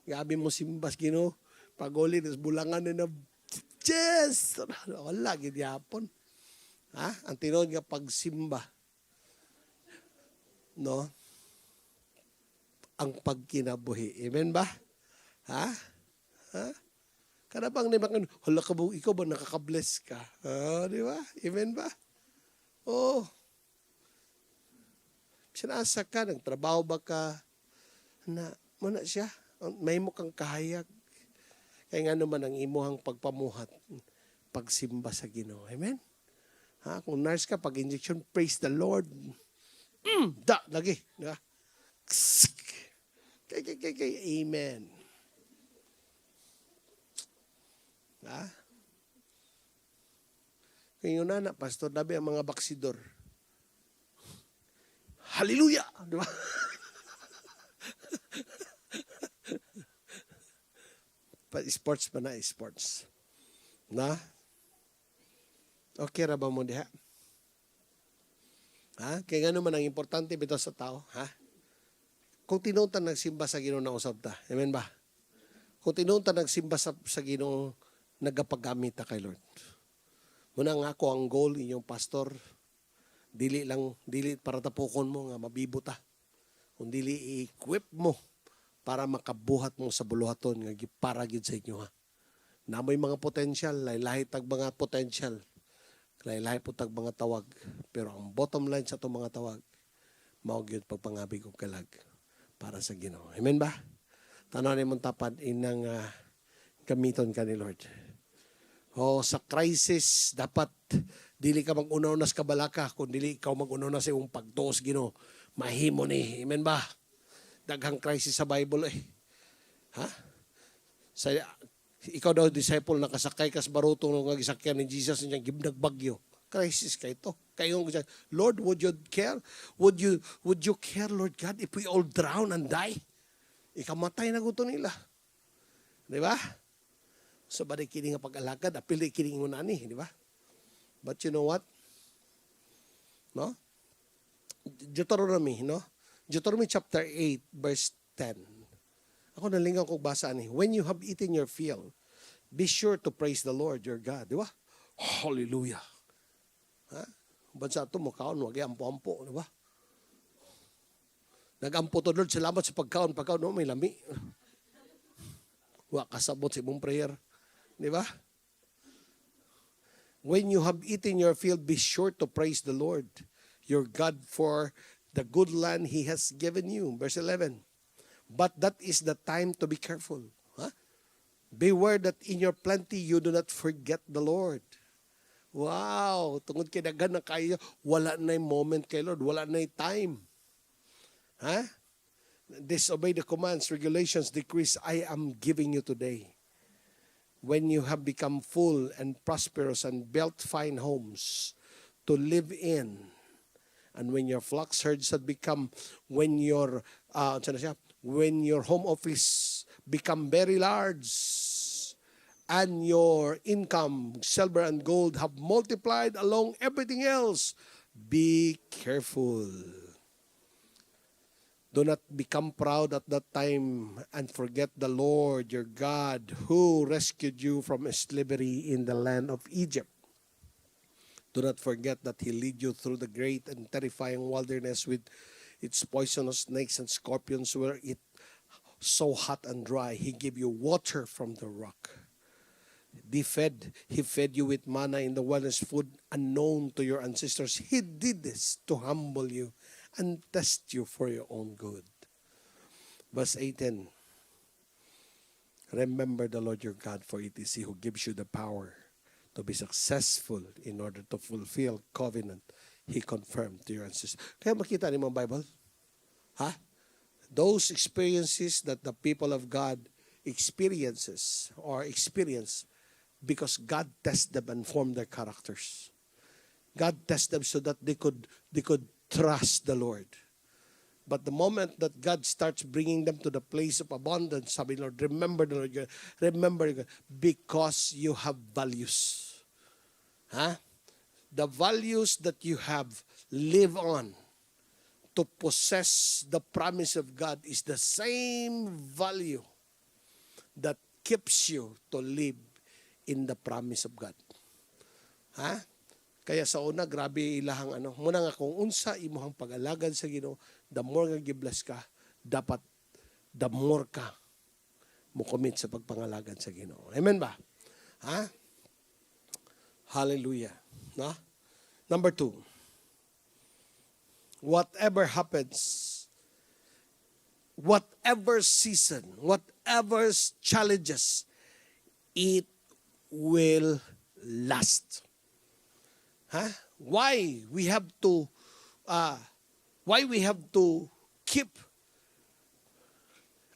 Speaker 3: Grabe mo simbas, Ginoo. Pag-uli, tas bulangan na yes! Wala, gidyapon. Ha? Ang tinod nga pagsimba. No? Ang pagkinabuhi. Amen ba? Ha? Ha? Kada bang naman, hala ka ba, ikaw ba nakaka-bless ka? Di ba? Amen ba? Oh. Sinasa ka, nagtrabaho ba ka? Na, muna siya. May mo kang kahayag. Kaya nga naman ang imuhang pagpamuhat, pagsimba sa Ginoo. Amen? Ha? Kung nurse ka, pag-injection, praise the Lord. Lagi. Di ba? Amen. Ha? Ngayon na, Pastor Dabi, ang mga baksidor. Hallelujah! Di ba? Sports pa na, sports. Na? Okay ra ba mo diha? Ha? Kaya nga naman ang importante bito sa tao, ha? Kung tinutan nagsimba sa Ginoo na usab ta. Amen ba? Kung tinutan nagsimba sa Ginoo, nagapagamit ta kay Lord. Muna nga ako ang goal inyong pastor, dili para tapukon mo nga mabibo ta. Kung dili i-equip mo para makabuhat mo sa buluhaton nga para gid sa inyo ha. Na may mga potential, lahi tag mga potential. Lahi po tag mga tawag. Pero ang bottom line sa itong mga tawag, mao gyud pagpangabig og kalag para sa Ginoo. Amen ba? Tanaw ni mong tapad inang gamiton ka ni Lord. O sa crisis, dapat dili ka mag-unaw na sa kabalaka, kung dili ikaw mag-unaw na sa iyong pagtuos Ginoo. Mahimo ni. Amen ba? Daghang crisis sa Bible eh. Ha? Sa ikaw daw disciple nakasakay kas baruto nga gisakyan ni Jesus niya nagbagyo. Crisis kay ito. Kayo Lord, would you care? Would you care, Lord God, if we all drown and die? Ikamatay na gusto nila. Di ba? So, balik kini nga pag-alakad, apili kini nga nani, di ba? But you know what? No? Deuteronomy, no? Deuteronomy chapter 8, verse 10. Ako nalingaw kong basa ni. When you have eaten your fill, be sure to praise the Lord your God. Di ba? Hallelujah. Ha? Bansa ito mo kaon, wag ampo-ampo. Di ba? Nag-ampo to Lord, salamat sa pagkaon. Pagkaon, no, may lami. Wa kasabot sa imong prayer. Di ba? When you have eaten your fill, be sure to praise the Lord, your God, for the good land He has given you. Verse 11. But that is the time to be careful. Huh? Beware that in your plenty you do not forget the Lord. Wow! Tungod kay daghan na kayo, wala na yung moment kay Lord, wala na yung time. Huh? Disobey the commands, regulations, decrees I am giving you today. When you have become full and prosperous and built fine homes to live in, and when your flocks herds had become, when your home office become very large, and your income, silver and gold, have multiplied along everything else, be careful. Do not become proud at that time and forget the Lord your God who rescued you from slavery in the land of Egypt. Do not forget that He led you through the great and terrifying wilderness with its poisonous snakes and scorpions, where it so hot and dry. He gave you water from the rock. He fed you with manna in the wilderness, food unknown to your ancestors. He did this to humble you and test you for your own good. Verse 18. Remember the Lord your God, for it is He who gives you the power to be successful in order to fulfill covenant He confirmed to your ancestors. Kaya makita niyo ang Bible? Ha? Those experiences that the people of God experience because God tests them and formed their characters. God tests them so that they could trust the Lord. But the moment that God starts bringing them to the place of abundance, sabi Lord, remember the Lord, remember because you have values. Huh? The values that you have live on to possess the promise of God is the same value that keeps you to live in the promise of God. Ha? Kaya sa una, grabe ilahang muna nga kung unsa imuhang pag-alagad sa Ginoo, the more nga gibless ka, dapat the more ka mo commit sa pagpangalagad sa Ginoo. Amen ba? Ha? Hallelujah. Na? Number 2. Whatever happens, whatever season, whatever challenges, it will last. Huh? Why we have to keep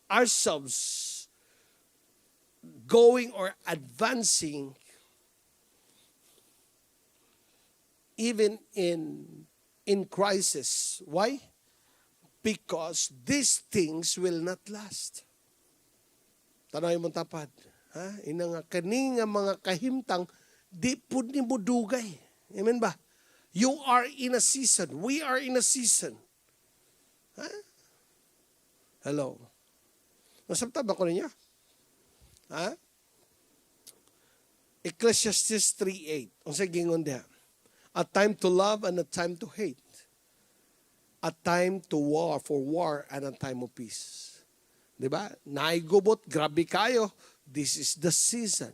Speaker 3: ourselves going or advancing even in crisis. Why? Because these things will not last. Tanay mong tapad. Ha? Ina nga kani nga mga kahimtang di pud ni mo dugay. Amen ba? You are in a season. We are in a season. Ha? Hello. Nasabta ba ko ninyo? Ha? Ecclesiastes 3:8. Ang sa gingon diha. A time to love and a time to hate. A time to war for war and a time of peace. Diba? Naigubot, grabe kayo. This is the season.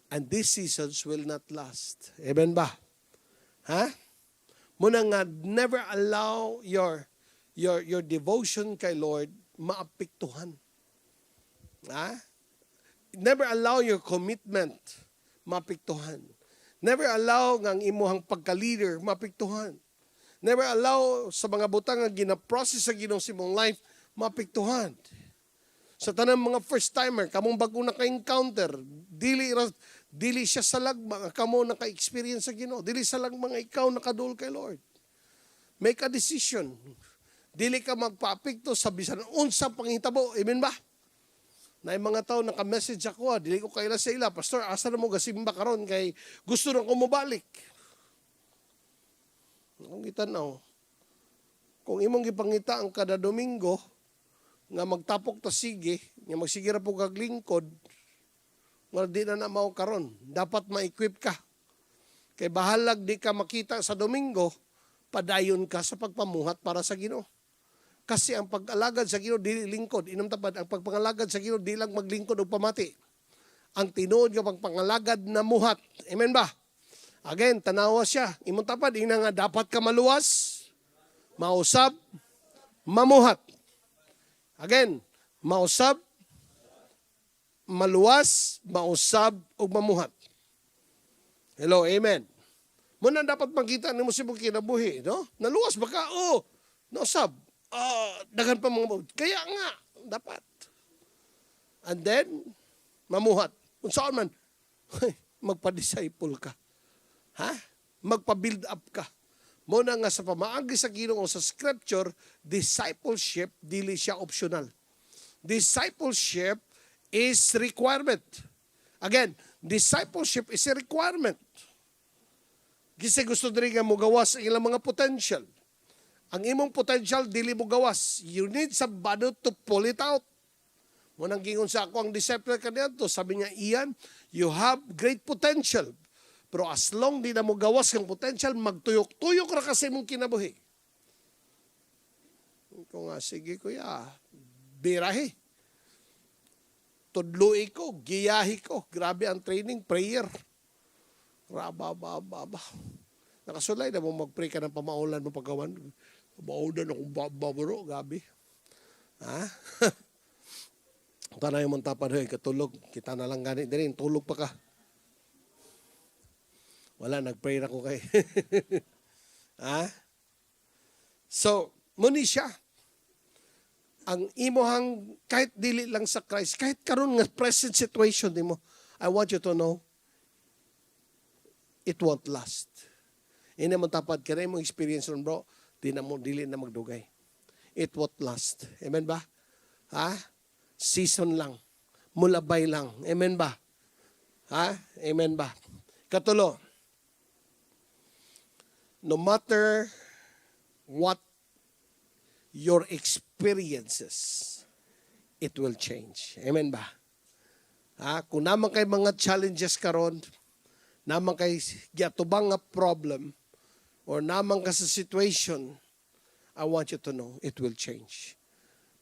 Speaker 3: And these seasons will not last. Amen ba? Ha? Muna nga, never allow your devotion kay Lord maapektuhan. Ha? Never allow your commitment maapektuhan. Never allow ng imuhang pagka-leader maapektuhan. Never allow sa mga butang nga gina-process sa Ginoo sa imong life maapektuhan. Sa tanang mga first-timer, kamong bago naka-encounter, dili siya salagma, kamo naka-experience sa Ginoo. Dili salagma nga ikaw nakadul kay Lord. Make a decision. Dili ka magpaapekto sa bisan unsa panghitabo. Amen ba? Na yung mga tao naka-message ako, dili ko kaila sa ila, Pastor, asa na mo gasimba karon kay gusto na ko mabalik. Kung itanaw, kung imong gipangita ang kada Domingo, nga magtapok ta sige, nga magsigira po kaglingkod, nga di na mao karon. Dapat ma-equip ka. Kay bahalag di ka makita sa Domingo, padayon ka sa pagpamuhat para sa Ginoo. Kasi ang pag-alagad sa Ginoo dili lingkod. Inamtapad, ang pagpangalagad sa Ginoo di lang maglingkod o pamati. Ang tinuod nga pagpangalagad na muhat. Amen ba? Again, tanawa siya. Imong tapad, ina nga dapat ka maluwas, mausab, mamuhat. Again, mausab, maluwas, mausab, ug mamuhat. Hello, amen. Muna dapat makita ni mo si mong kinabuhi, no? Naluwas ba ka? Oo. Nausab. Dagan pa mga kaya nga, dapat. And then, mamuhat. Kung saan man, magpa-disciple ka. Ha? Magpa-build up ka. Muna nga sa pamaagi sa Ginoo sa scripture, discipleship, dili siya optional. Discipleship is requirement. Again, discipleship is a requirement. Kasi gusto diri nga mo gawas ang ilang mga potential. Ang imong potential, dili mo gawas. You need somebody to pull it out. Munang gingon sa ako ang disciple kaniya to, sabi niya, Ian, you have great potential. Pero as long di na mo gawas ang potential, magtuyok-tuyok ra kasi mong kinabuhi. Ko nga, sige kuya, birahi. Tudlu'i ko, giyahi ko. Grabe ang training, prayer. Rababababa. Nakasulay na mo mag-pray ka ng pamaulan mo pagkawan. Maudan akong babaro, gabi. Ha? Tanay mong tapad, katulog. Kita na lang ganit din, tulog pa ka. Wala, nag-pray na ko kay. Ha? So, muni siya. Ang imohang, kahit dili lang sa Christ, kahit karon nga present situation mo, I want you to know, it won't last. Hindi mo tapad ka rin mong experience ron, bro, dili na magdugay. It won't last. Amen ba? Ha? Season lang. Mulabay lang. Amen ba? Ha? Amen ba? Katulo, no matter what your experiences, it will change. Amen ba? Ha? Kung naman kay mga challenges karon, naman kay giatubang nga problem, or naman ka sa situation, I want you to know, it will change.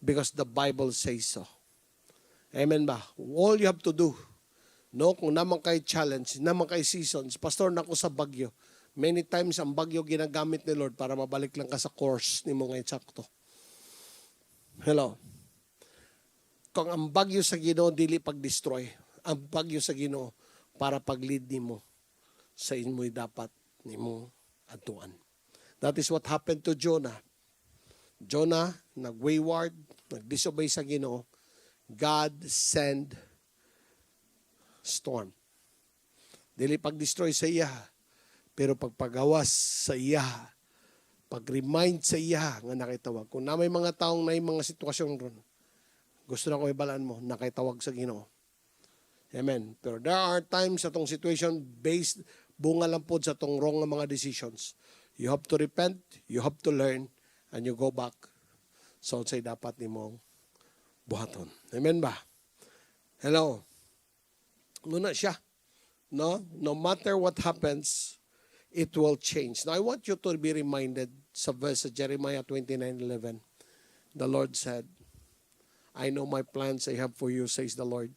Speaker 3: Because the Bible says so. Amen ba? All you have to do, no, kung naman kay challenge, naman kay seasons, pastor na ko sa bagyo, many times ang bagyo ginagamit ni Lord para mabalik lang ka sa course ni mo ngayon sakto. Hello. Kung ang bagyo sa Ginoo dili pag-destroy, ang bagyo sa Ginoo para pag-lead nimo sa imo'y dapat nimo atuan. That is what happened to Jonah. Jonah nag-wayward, nag-disobey sa Ginoo. God send storm. Dili pag-destroy sa iya, pero pagpagawas sa iya, pag-remind sa iya nga nakitawag. Kung na may mga taong na mga sitwasyon ron, gusto na ko ibalaan mo, nakitawag sa Ginoo. Amen. Pero there are times sa tong situation based, bunga lang po sa tong wrong nga mga decisions. You have to repent, you have to learn, and you go back. So, say dapat ni mong buhaton. Amen ba? Hello. Muna siya. No matter what happens, it will change. Now, I want you to be reminded sa verse of Jeremiah 29:11. The Lord said, I know my plans I have for you, says the Lord.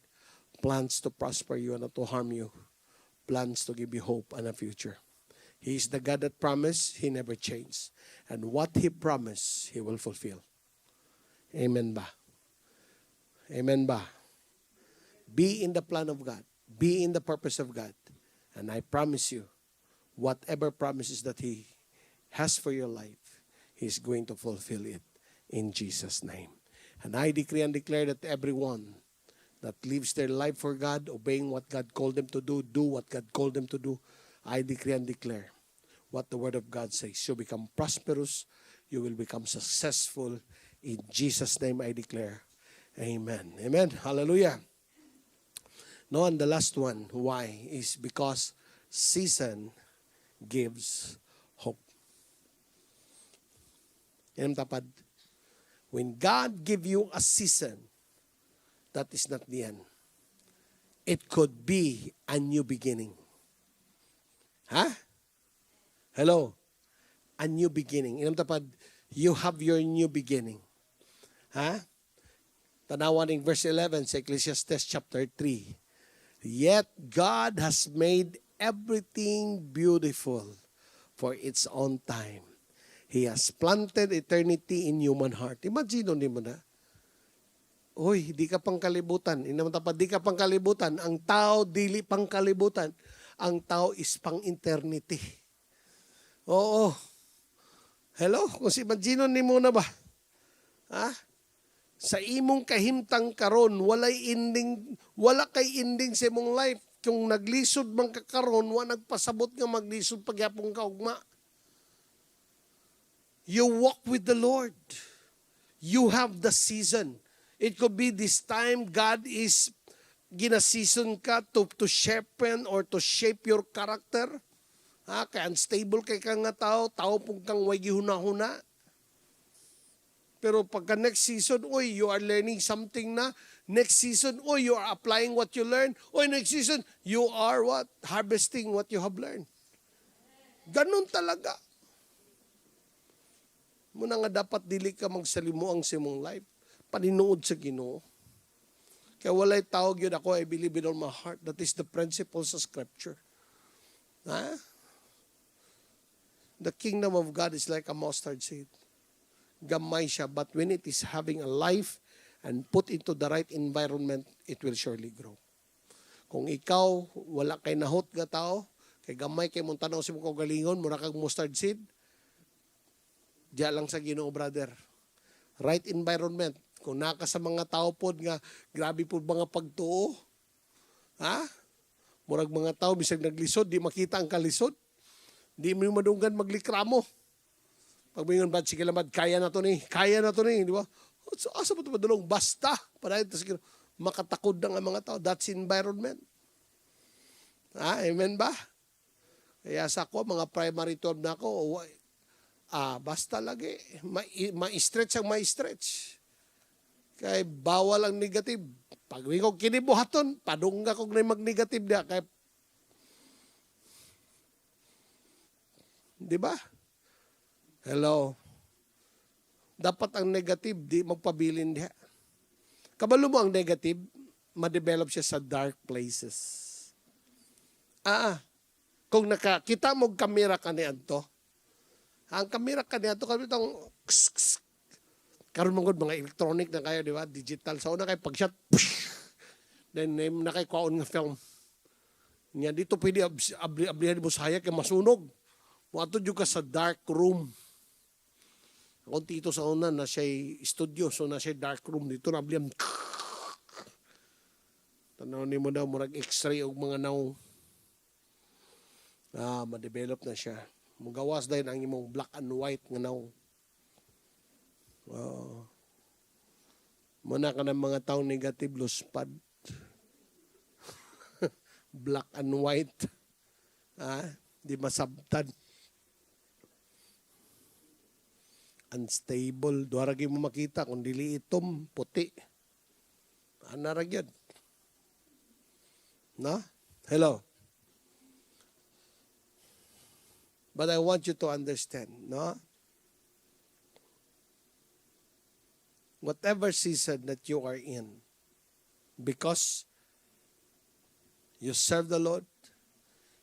Speaker 3: Plans to prosper you and not to harm you. Plans to give you hope and a future. He is the God that promised, He never changed. And what He promised, He will fulfill. Amen ba? Amen ba? Be in the plan of God. Be in the purpose of God. And I promise you, whatever promises that He has for your life, He's going to fulfill it in Jesus' name. And I decree and declare that everyone that lives their life for God, obeying what God called them to do what God called them to do, I decree and declare what the Word of God says. You become prosperous, you will become successful. In Jesus' name I declare, amen. Amen. Hallelujah. No, and the last one, why? Is because season gives hope. Yan ang tapad. When God give you a season, that is not the end. It could be a new beginning. Ha? Hello? A new beginning. Yan ang tapad. You have your new beginning. Ha? Tanawan ng verse 11 sa Ecclesiastes chapter 3. Yet God has made everything beautiful for its own time. He has planted eternity in human heart. Imagine mo na. Uy, di ka pang kalibutan. Inamatapad, di ka pang kalibutan. Ang tao, dili pang kalibutan. Ang tao is pang eternity. Oo. Hello? Kung si imagine ni mo na ba? Ha? Sa imong kahimtang karon, wala kay ending sa imong life. Kung naglisod man ka karon, wala nagpasabot nga maglisod pagyapong kaugma. You walk with the Lord. You have the season. It could be this time God is gina-season ka to sharpen or to shape your character. Ha? Kaya unstable kay ka nga tao pong kang way gihuna-huna. Pero pagka next season, you are learning something na. Next season, you are applying what you learned. Next season, you are what? Harvesting what you have learned. Ganun talaga. Muna nga dapat dili ka magsalimuang sa imong life. Paninuod sa Ginoo. Kaya walay tawag yun ako, I believe in all my heart. That is the principle sa Scripture. Ha? The kingdom of God is like a mustard seed. Gamay siya, but when it is having a life and put into the right environment, it will surely grow. Kung ikaw, wala kay nahot nga tao, kay gamay kay mong tanaw si mong kagalingon, mura kag mustard seed, diya lang sa Ginoo, brother. Right environment. Kung naka sa mga tao pod nga, grabe po mga pagtuo, ha? Murag mga tao, bisag naglisod, di makita ang kalisod. Di mo madunggan maglikramo. Pag mingon bad, sige lamad, kaya na to ni, di ba? So, asa mo ito madulong? Basta. Para ito, sige, makatakod na nga mga tao. That's environment. Amen ba? Kaya sa ako, mga primary 12 na ako, basta lagi. Ma-stretch ang ma-stretch. Kaya bawal ang negative. Pag may kong kinibuhaton, padungga kong na mag-negative na. Kaya, di ba? Hello. Dapat ang negative, di magpabilin diha. Kabalo mo ang negative, ma-develop siya sa dark places. Kung nakakita mo kamera kaniadto, ang kamera kaniadto, kami itong karon mong mga electronic na kayo, di ba? Digital. Sa una kayo pag-shot, then nakay-kwaon nga film. Nga dito pwede ablihan mo saya kay masunog. Muatod yung ka sa dark room. Ako dito sa una na siya'y studio, so na siya'y dark room. Dito na ablihan. Tanaw ni mo daw, murag x-ray o mga naw. Ma-develop na siya. Mugawas dahil ang imong black and white nga naw. Muna ka ng mga taong negative, luspad. Black and white. Di masabtan. Unstable. Duwaragi mo makita kung dili itom, puti. Anaragyad. No? Hello? But I want you to understand, no? Whatever season that you are in, because you serve the Lord,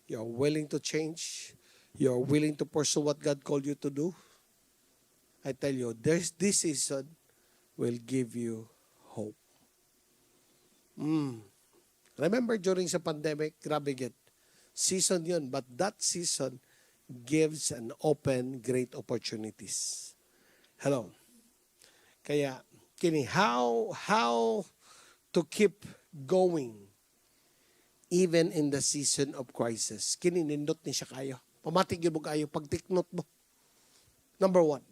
Speaker 3: you are willing to change, you are willing to pursue what God called you to do, I tell you, this season will give you hope. Remember during sa pandemic, grabe get, season yun, but that season gives and open great opportunities. Hello. Kaya, kini, how to keep going even in the season of crisis. Kini, nindot ni siya kayo. Pamatig yun mo kayo, pagtiknot mo. Number 1.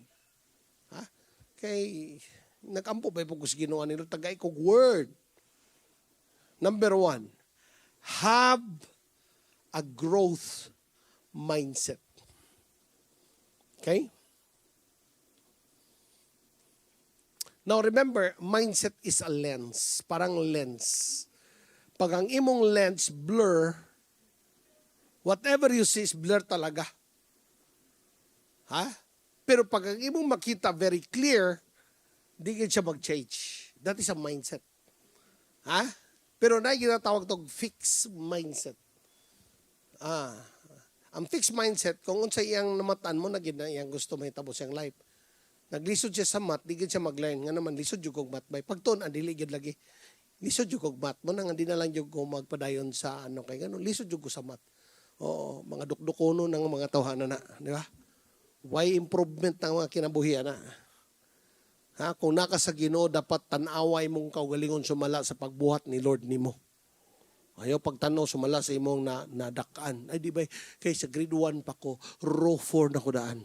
Speaker 3: Kay, nag-ampo ba yung ginawa nila, tagay kong word. Number 1, have a growth mindset. Okay? Now remember, mindset is a lens. Parang lens. Pag ang imong lens blur, whatever you see is blur talaga. Ha? Pero pag ang imong makita very clear, di gid siya mag-change. That is a mindset. Ha? Pero na ginatawag tog fixed mindset. Ang fixed mindset, kung unsa iyang namatan mo, na iyang gusto mahitabo siyang life. Naglisod siya sa math, di gid siya mag-learn. Nga naman, lisod yung kong math. By pagton, dili gid lagi. Lisod yung kong math mo, nang hindi na lang yung kong magpadayon sa ano kay gano'n. Lisod yung ko sa math. Oo, mga dukdukono ng mga tawhanan na. Di ba? Why improvement ng mga kinabuhian na? Ha? Kung naka sa Ginoo, dapat tanaway mong kaugalingon sumala sa pagbuhat ni Lord nimo. Ayaw pagtanaw sumala sa imong nadakaan. Ay di ba, kay sa grade 1 pa ko, row 4 na ko daan.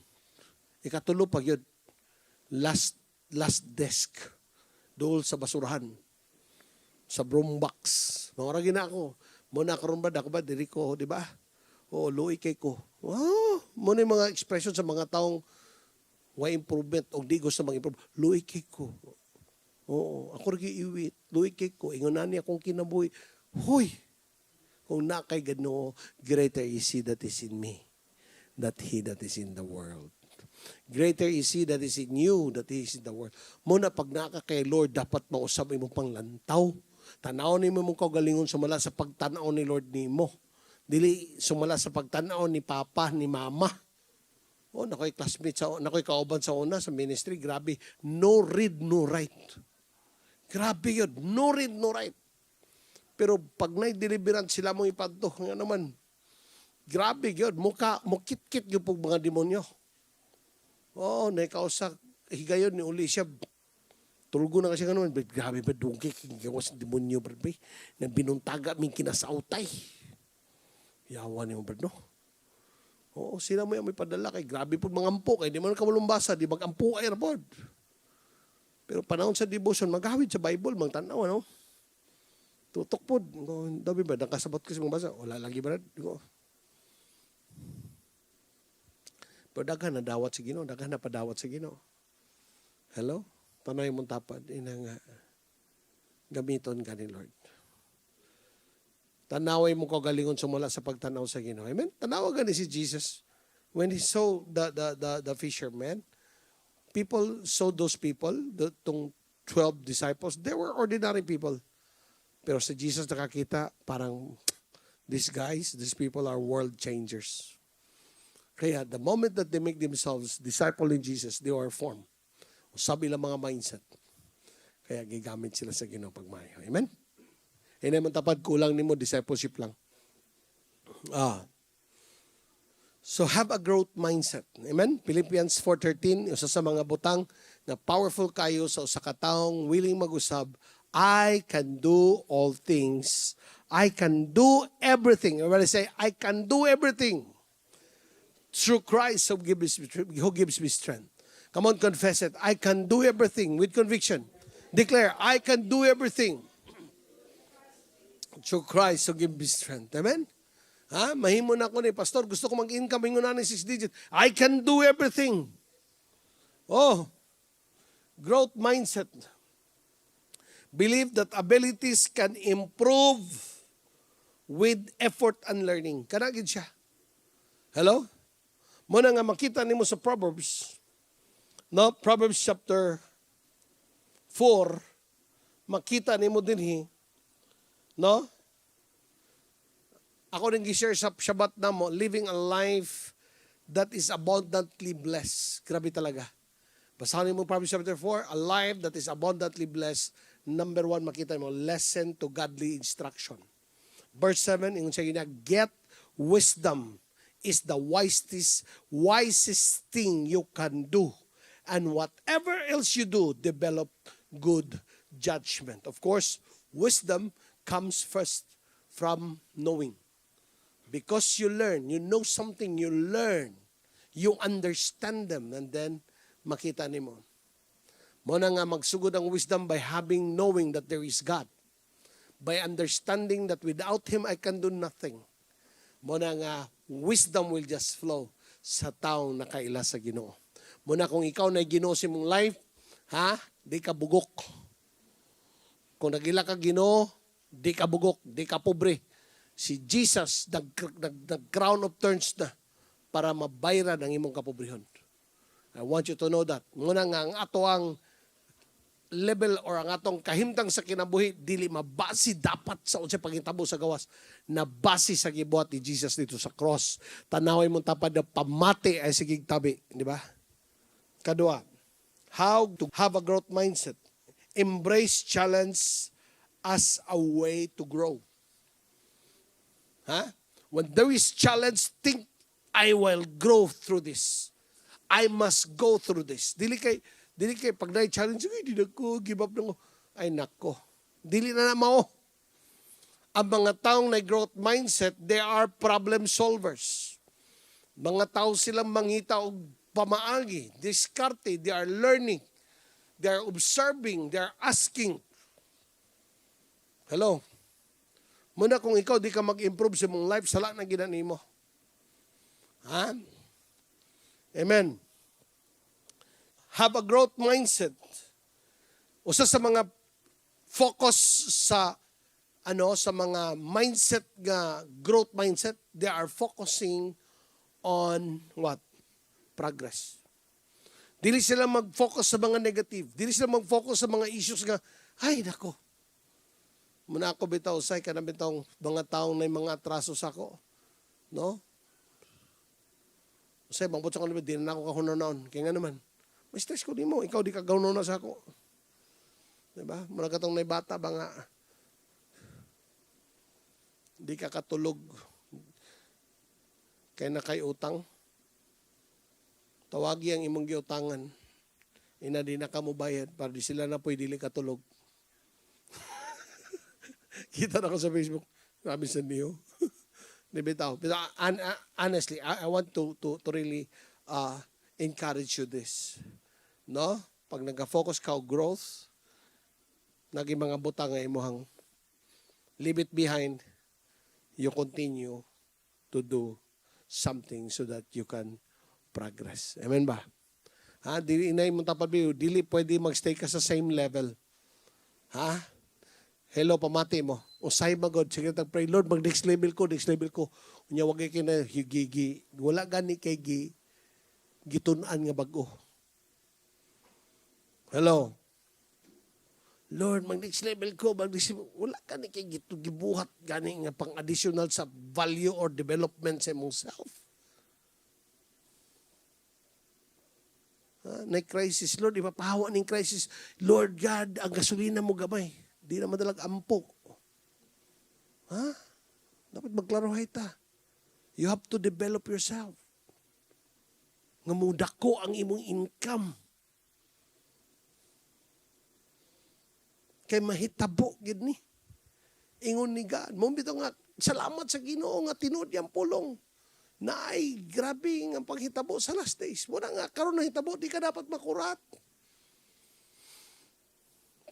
Speaker 3: Ikatulo pag yun, last desk, dool sa basurahan, sa broom box. Mga gina ako, muna karon ba, dako ba, diri ko, di ba? Oo, luoy kay ko. Wow, muna yung mga expression sa mga taong why improvement o di gusto mag-improve. Luoy kay ko. Oo, ako rin iwit. Luoy kay ko. Ingunan niya akong kinabuhi. Hoy, kung na kay Ginoo, greater is He that is in me, that He that is in the world. Greater is He that is in you, that He is in the world. Muna pag naka kay Lord, dapat mausap mo pang lantaw. Tanaw ni mo mong kaugalingon sumala sa pagtanaw ni Lord ni mo. Dili sumala sa pagtanaw ni Papa, ni Mama. Oh, nakoy classmate nakoy kauban sa una sa ministry, grabe. No read, no write. Grabe yun. No read, no write. Pero pag na-deliverant sila mo ipadto, nga naman, grabe yun. Mukit-kit yung pong mga demonyo. Oo, naikausa, higayon ni Alicia, tulgo na kasi nga naman, grabe ba, dungki, gawas ng demonyo, brad, na binuntaga, min kinasautay. Yawa ni mo, brad, no? Oo, sila mo yung may padala kay grabe po mga ampo, kay di man kamulumbasa, di mag-ampo ay rapod. Pero panahon sa devotion, maghawid sa Bible, magtanaw, ano? Tutok po. Dabi ba? Nakasabot ko sa mga basa. Wala lagi ba? Pero daghan na dawat sa Ginoo. Daghan na padawat sa Ginoo. Hello? Tanay mong tapad. Inang gamiton ka ni Lord. Tanaway mo kagalingon sumula sa pagtanaw sa Ginoo. Amen? Tanawa gani si Jesus. When he saw the fishermen, people saw those people, tong 12 disciples, they were ordinary people. Pero sa Jesus nakakita, parang these people are world changers. Kaya the moment that they make themselves disciple in Jesus, they are formed. Sabi lang mga mindset. Kaya gigamit sila sa Ginoo pagmayo. Amen? Hindi naman tapad, kulang ni mo, discipleship lang. So have a growth mindset. Amen? Philippians 4:13, isa sa mga butang na powerful kayo sa usa ka taong willing mag-usab, I can do all things. I can do everything. Everybody say, I can do everything through Christ who gives me strength. Come on, confess it. I can do everything with conviction. Declare, I can do everything through Christ who gives me strength. Amen? Ha? Mahimo na ako ni Pastor. Gusto ko mag-income yung na ng 6 digits. I can do everything. Oh, growth mindset. Believe that abilities can improve with effort and learning. Kanagid siya. Hello? Muna nga makita nimo sa Proverbs, no? Proverbs chapter 4, makita nimo dinhi, no? Ako rin gi-share sa Shabbat na mo, living a life that is abundantly blessed. Grabe talaga. Basahin mo Proverbs chapter 4, a life that is abundantly blessed. Number 1, makita mo, listen to godly instruction. Verse 7, yung sayo niya, get wisdom is the wisest thing you can do. And whatever else you do, develop good judgment. Of course, wisdom comes first from knowing. Because you learn, you know something, you learn, you understand them, and then makita nimo. Muna nga magsugod ang wisdom by knowing that there is God. By understanding that without Him, I can do nothing. Muna nga, wisdom will just flow sa taong nakaila sa Ginoo. Muna kung ikaw na Ginoo sa mong life, di ka bugok. Kung nagila ka Ginoo, di ka bugok, di ka pobre. Si Jesus, nag-crown of thorns na para mabayran ang imong kapobrehon. I want you to know that. Muna nga, ang ato ang level or ang atong kahimtang sa kinabuhi dili mabasi dapat sa unsay panghitabo sa gawas na base sa gibuhat ni Jesus dito sa cross. Tanaway mong tapad na pamati ay sigig tabi, di ba? Kadua, how to have a growth mindset. Embrace challenge as a way to grow. When there is challenge, think, I will grow through this. I must go through this. Dili kay pag na-challenge, di na ko, give up na ko. Ay nako, dili na mao. Ang mga taong na growth mindset, they are problem solvers. Mga tao silang mangita og pamaagi, diskarte, they are learning, they are observing, they are asking. Hello? Muna kung ikaw di ka mag-improve sa mong life, sala na ginani mo. Amen. Have a growth mindset. Usa sa mga focus sa mga mindset nga growth mindset, they are focusing on what? Progress. Dili sila mag-focus sa mga negative. Dili sila mag-focus sa mga issues nga, ay nako, muna ako bitaw, say ka na bitaw mga taong na mga atraso sa ako. No? Say, bang putsa ko naman, di na ako kahunanon. Kaya nga naman, may stress ko di mo, ikaw di ka gawin na sa ako. Diba? Muna ka tong naibata ba nga, di ka katulog, kaya na kay utang. Tawagi ang imong giutangan. Ina di na ka mo bayad para di sila na po'y dili katulog. Kita na ko sa Facebook. Grabe sa niyo. Bitaw. Honestly, I want to really encourage you this. No? Pag nag-focus ka o growth, naging mga butang nga imuhang leave it behind, you continue to do something so that you can progress. Amen ba? Dili inay mo tapad biyo, dili pwede magstay ka sa same level. Hello, pamati mo. Usay magod, sige tag-pray, Lord, mag-next level ko. Unya, wag kayo na higigi. Wala gani kay gitunan nga bago. Hello. Lord, mag-next level ko. Wala gani kay gibuhat gani nga pang-additional sa value or development sa imong self. Na-crisis, Lord, ipapahawa ng crisis. Lord God, ang gasolina mo gamay. Di na madalag ampok. Dapat magklarohay ta. You have to develop yourself. Nga mudak ko ang imong income. Kay mahitabo, gid ni. Ingon ni God. Mumbito nga, salamat sa Ginoo nga tinuod yang pulong. Na ay grabe ang paghitabo sa last days. Muna nga, karon na hitabo, di ka dapat makurat.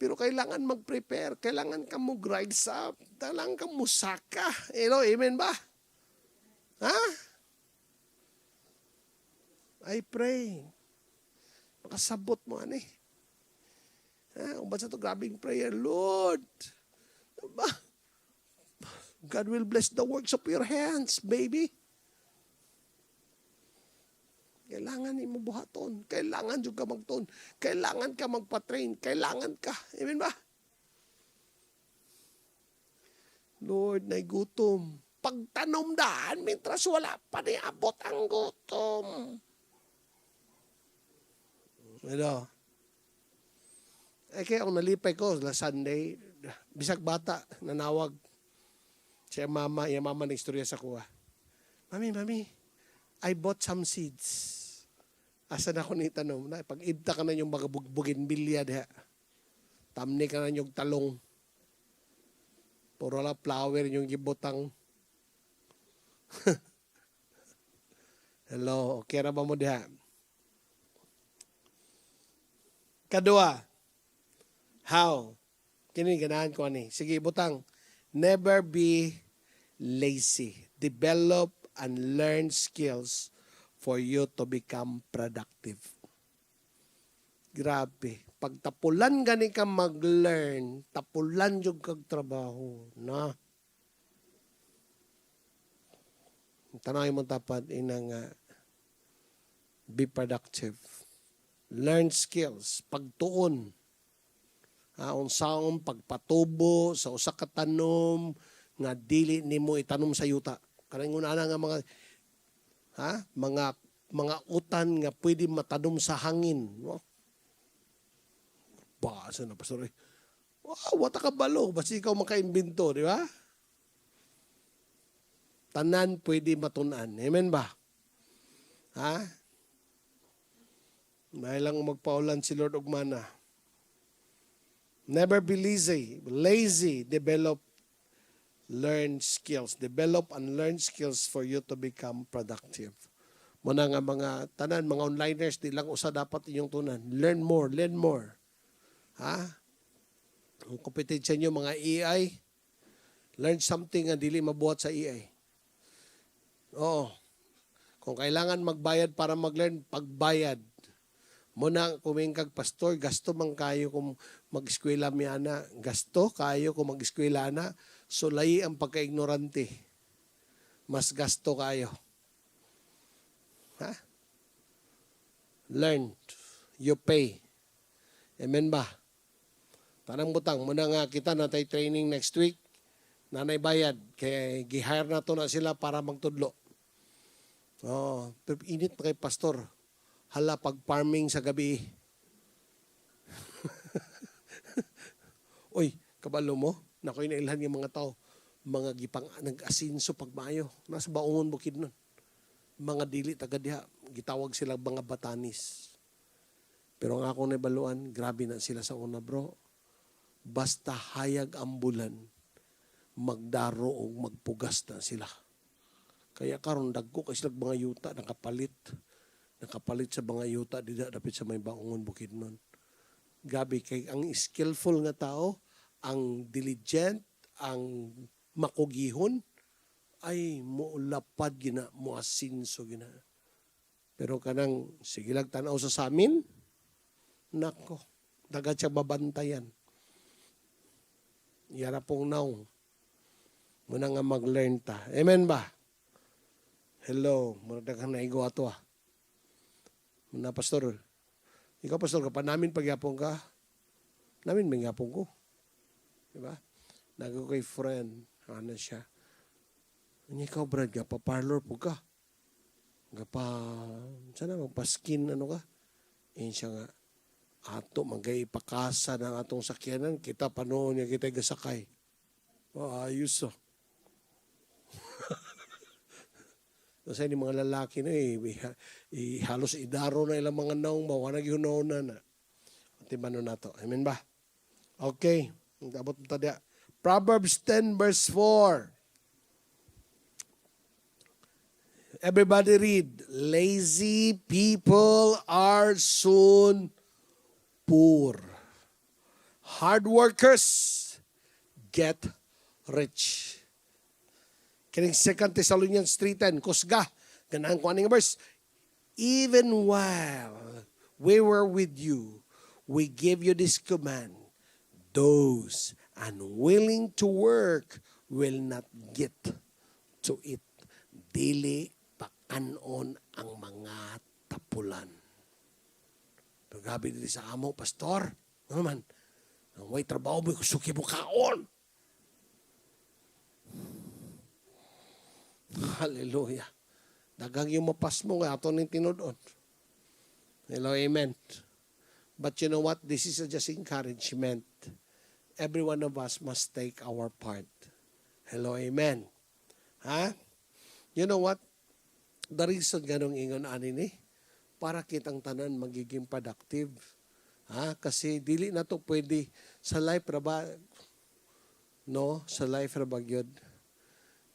Speaker 3: Pero kailangan mag-prepare. Kailangan ka mo rise up. Kailangan ka mo saka. Amen ba? I pray. Makasabot mo, Kung ba sa ito, grabing prayer, Lord. Diba? God will bless the works of your hands, baby. Kailangan mo buhaton. Kailangan yung ka magton. Kailangan ka magpa-train. Kailangan ka. Amen ba? Lord, naigutom. Pagtanom daan, mintras wala pa niabot ang gutom. Kaya kung nalipay ko, last Sunday, bisag bata, nanawag. Siya mama, yung mama na istorya sa kuha. Mami, I bought some seeds. Asa na ako ni tanom na pag ibta ka na yung mga bugbugin bilya diha. Tamni ka na yung talong. Puro la flower yung gibutang. Hello, okay ra ba mo diha? Kadua. How? Kini ganahan ko ani. Sige, butang. Never be lazy. Develop and learn skills for you to become productive. Grabe. Pag tapulan gani ka mag-learn, tapulan yung kag trabaho. Na. Tanawin mo tapat, inang be productive. Learn skills. Pagtuon. Unsaon pagpatubo sa usa ka tanom nga dili nimo itanom sa yuta. Kanang una nga mga utan nga pwede matanom sa hangin, no? Basa na pastor. Wow, wata ka balo, basta ikaw makaimbento, di ba? Tanan pwede matunan. Amen ba? May lang magpaulan si Lord Ugmana. Never be lazy. Lazy, develop, learn skills. Develop and learn skills for you to become productive. Muna nga mga tanan, mga onliners, di lang usa dapat inyong tunan. Learn more, learn more. Ang kompetensya nyo, mga AI, learn something nga dili mabuhat sa AI. Oo. Kung kailangan magbayad para mag-learn, pagbayad. Muna kuming kag pastor, gasto man kayo kung mag-eskwela miyana. Gasto kayo kung mag-eskwela na. So layi ang pagka-ignorante. Mas gasto kayo. Learn. You pay. Amen ba? Tanang butang, muna nga kita natay training next week. Nanay bayad. Kaya gihire na to na sila para magtudlo. Pero init na kay pastor. Hala, pag-farming sa gabi. Uy, kabalo mo? Nakoy na ilhan yung mga tao. Mga gipang nag-asinso pagmayo. Nasa baungon bukid nun. Mga dili taga diha. Gitawag sila mga batanis. Pero ang akong nabaluan, grabe na sila sa una, bro. Basta hayag ang bulan, magdaro o magpugas na sila. Kaya karon dagko kay sila mga yuta nakapalit sa mga yuta dida dapit sa may baungon bukid nun. Gabi kay ang skillful nga tao, ang diligent, ang makugihon ay muulapad gina, muasinso gina. Pero kanang sige lang tanaw sa amin, nako, dagat siya babantayan. Yara pong naong. Muna nga mag-learn ta. Amen ba? Hello. Muna kang naigo ato Muna pastor. Ikaw pastor, kapag namin pagyapong ka, namin may yapong ko. Diba? Nago kay friend. Ano siya? Ano ikaw brad, parlor po ka. Sana magpaskin ano ka? Yan siya nga. Ato, magkaipakasa ng atong sakyanan, kita panoon niya kita gasakay. Ayos Kasi ni mga lalaki na halos idaro na ilang mga naong mawanag yung nauna na. Timano na to. Amen ba? Okay. Abot mo tadya. Proverbs 10 verse 4. Everybody read. Lazy people are soon poor. Hard workers get rich. Kining 2 Thessalonians 3:10, kusga, ganahan ko aning verse. Even while we were with you, we gave you this command. Those unwilling to work will not get to it. Dili pakanon ang mga tapulan. Pagabi dili sa amo, pastor. Ano man? Ang way trabaho mo, suki mo kaon. Hallelujah. Dagang yung mapas mo, nga ato ng tinudon. Hello, amen. But you know what? This is just encouragement. Every one of us must take our part. Hello, amen. You know what? The reason ganong ingon ani ni para kitang tanan magiging productive. Kasi dili na to pwede sa life ra ba? No, sa life ra ba gyud?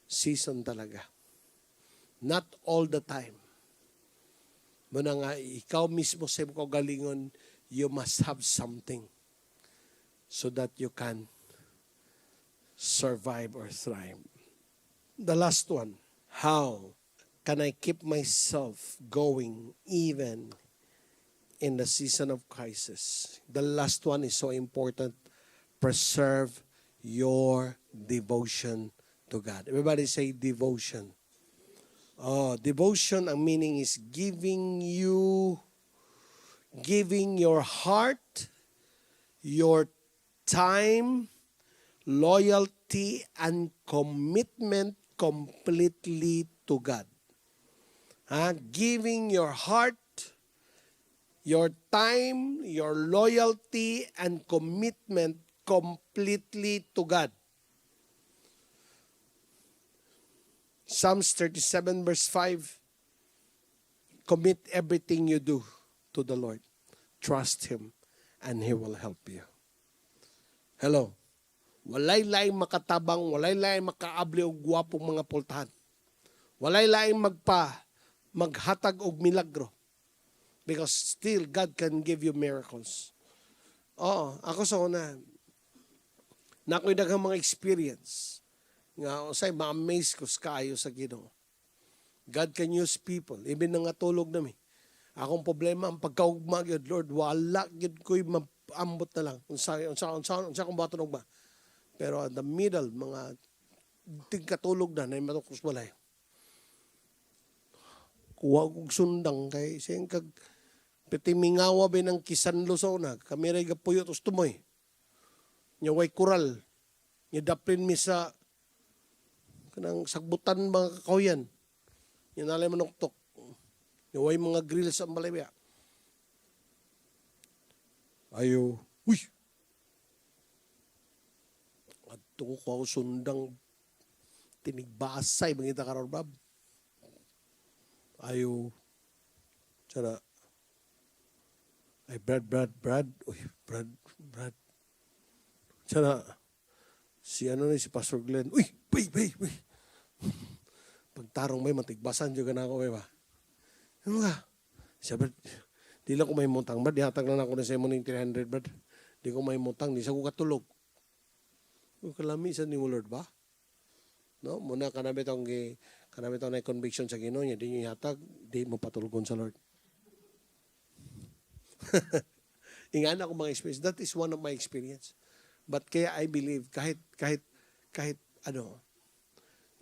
Speaker 3: Season talaga. Not all the time. Muna nga, ikaw mismo sa ikaw galingon, you must have something so that you can survive or thrive. The last one, how can I keep myself going even in the season of crisis? The last one is so important. Preserve your devotion to God. Everybody say devotion. Devotion, ang meaning is giving your heart, your time, loyalty, and commitment completely to God. Giving your heart, your time, your loyalty, and commitment completely to God. Psalms 37 verse 5, commit everything you do to the Lord. Trust Him and He will help you. Hello. Walay laing makatabang, walay laing makaabli og gwapong mga pultahan. Walay laing maghatag og milagro. Because still God can give you miracles. Oo, ako sa una, na ako'y daghang mga experience nga usay ma-amaze ko sa kayo sa Ginoo. God can use people, even nga tulog nami. Akong problema ang pagkaugma gyud, Lord, wala gyud ko'y maambot na lang. Unsa kung batunog ba? Pero in the middle, mga tigkatulog na matukos balay. Kuha kong sundang kay siyang kag petimingawa ba ng kisanlusaw na, kami rin gapuyo tos tumoy. Nyaway kural, nyadaplin mi sa kanang sagbutan mga kakawyan. Nalay manuktok. Nyaway mga grills ang balaya. Ayo, uy! At ko ako sundang tinigbasay mangita karon bab. Ayo, sana. Ay, Brad. Uy, Brad. Sana, si si Pastor Glenn. Uy, bay. Pagtarong may matigbasan juga na ako, ba? Ano ka? Siya, Brad, di lang ko may mutang, Brad. Dihatag lang ako na sa mo ng 300, Brad. Di ko may mutang, di sa ko katulog. Kalamisan ni mo, Lord, ba? No? Muna kanami tong na conviction sa Ginoo niya, di niyo ihatag, di mo patulgon sa Lord. Ingan ako mga experience. That is one of my experience. But kaya I believe, kahit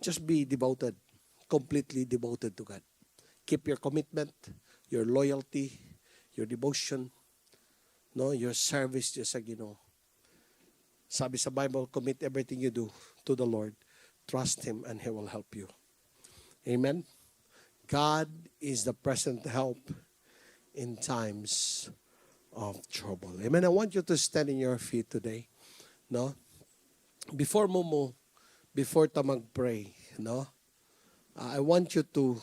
Speaker 3: just be devoted, completely devoted to God. Keep your commitment, your loyalty, your devotion, no, your service just sa Ginoo. Sabi sa Bible, commit everything you do to the Lord. Trust Him and He will help you. Amen? God is the present help in times of trouble. Amen? I want you to stand in your feet today. No? Before ta mag-pray, no? I want you to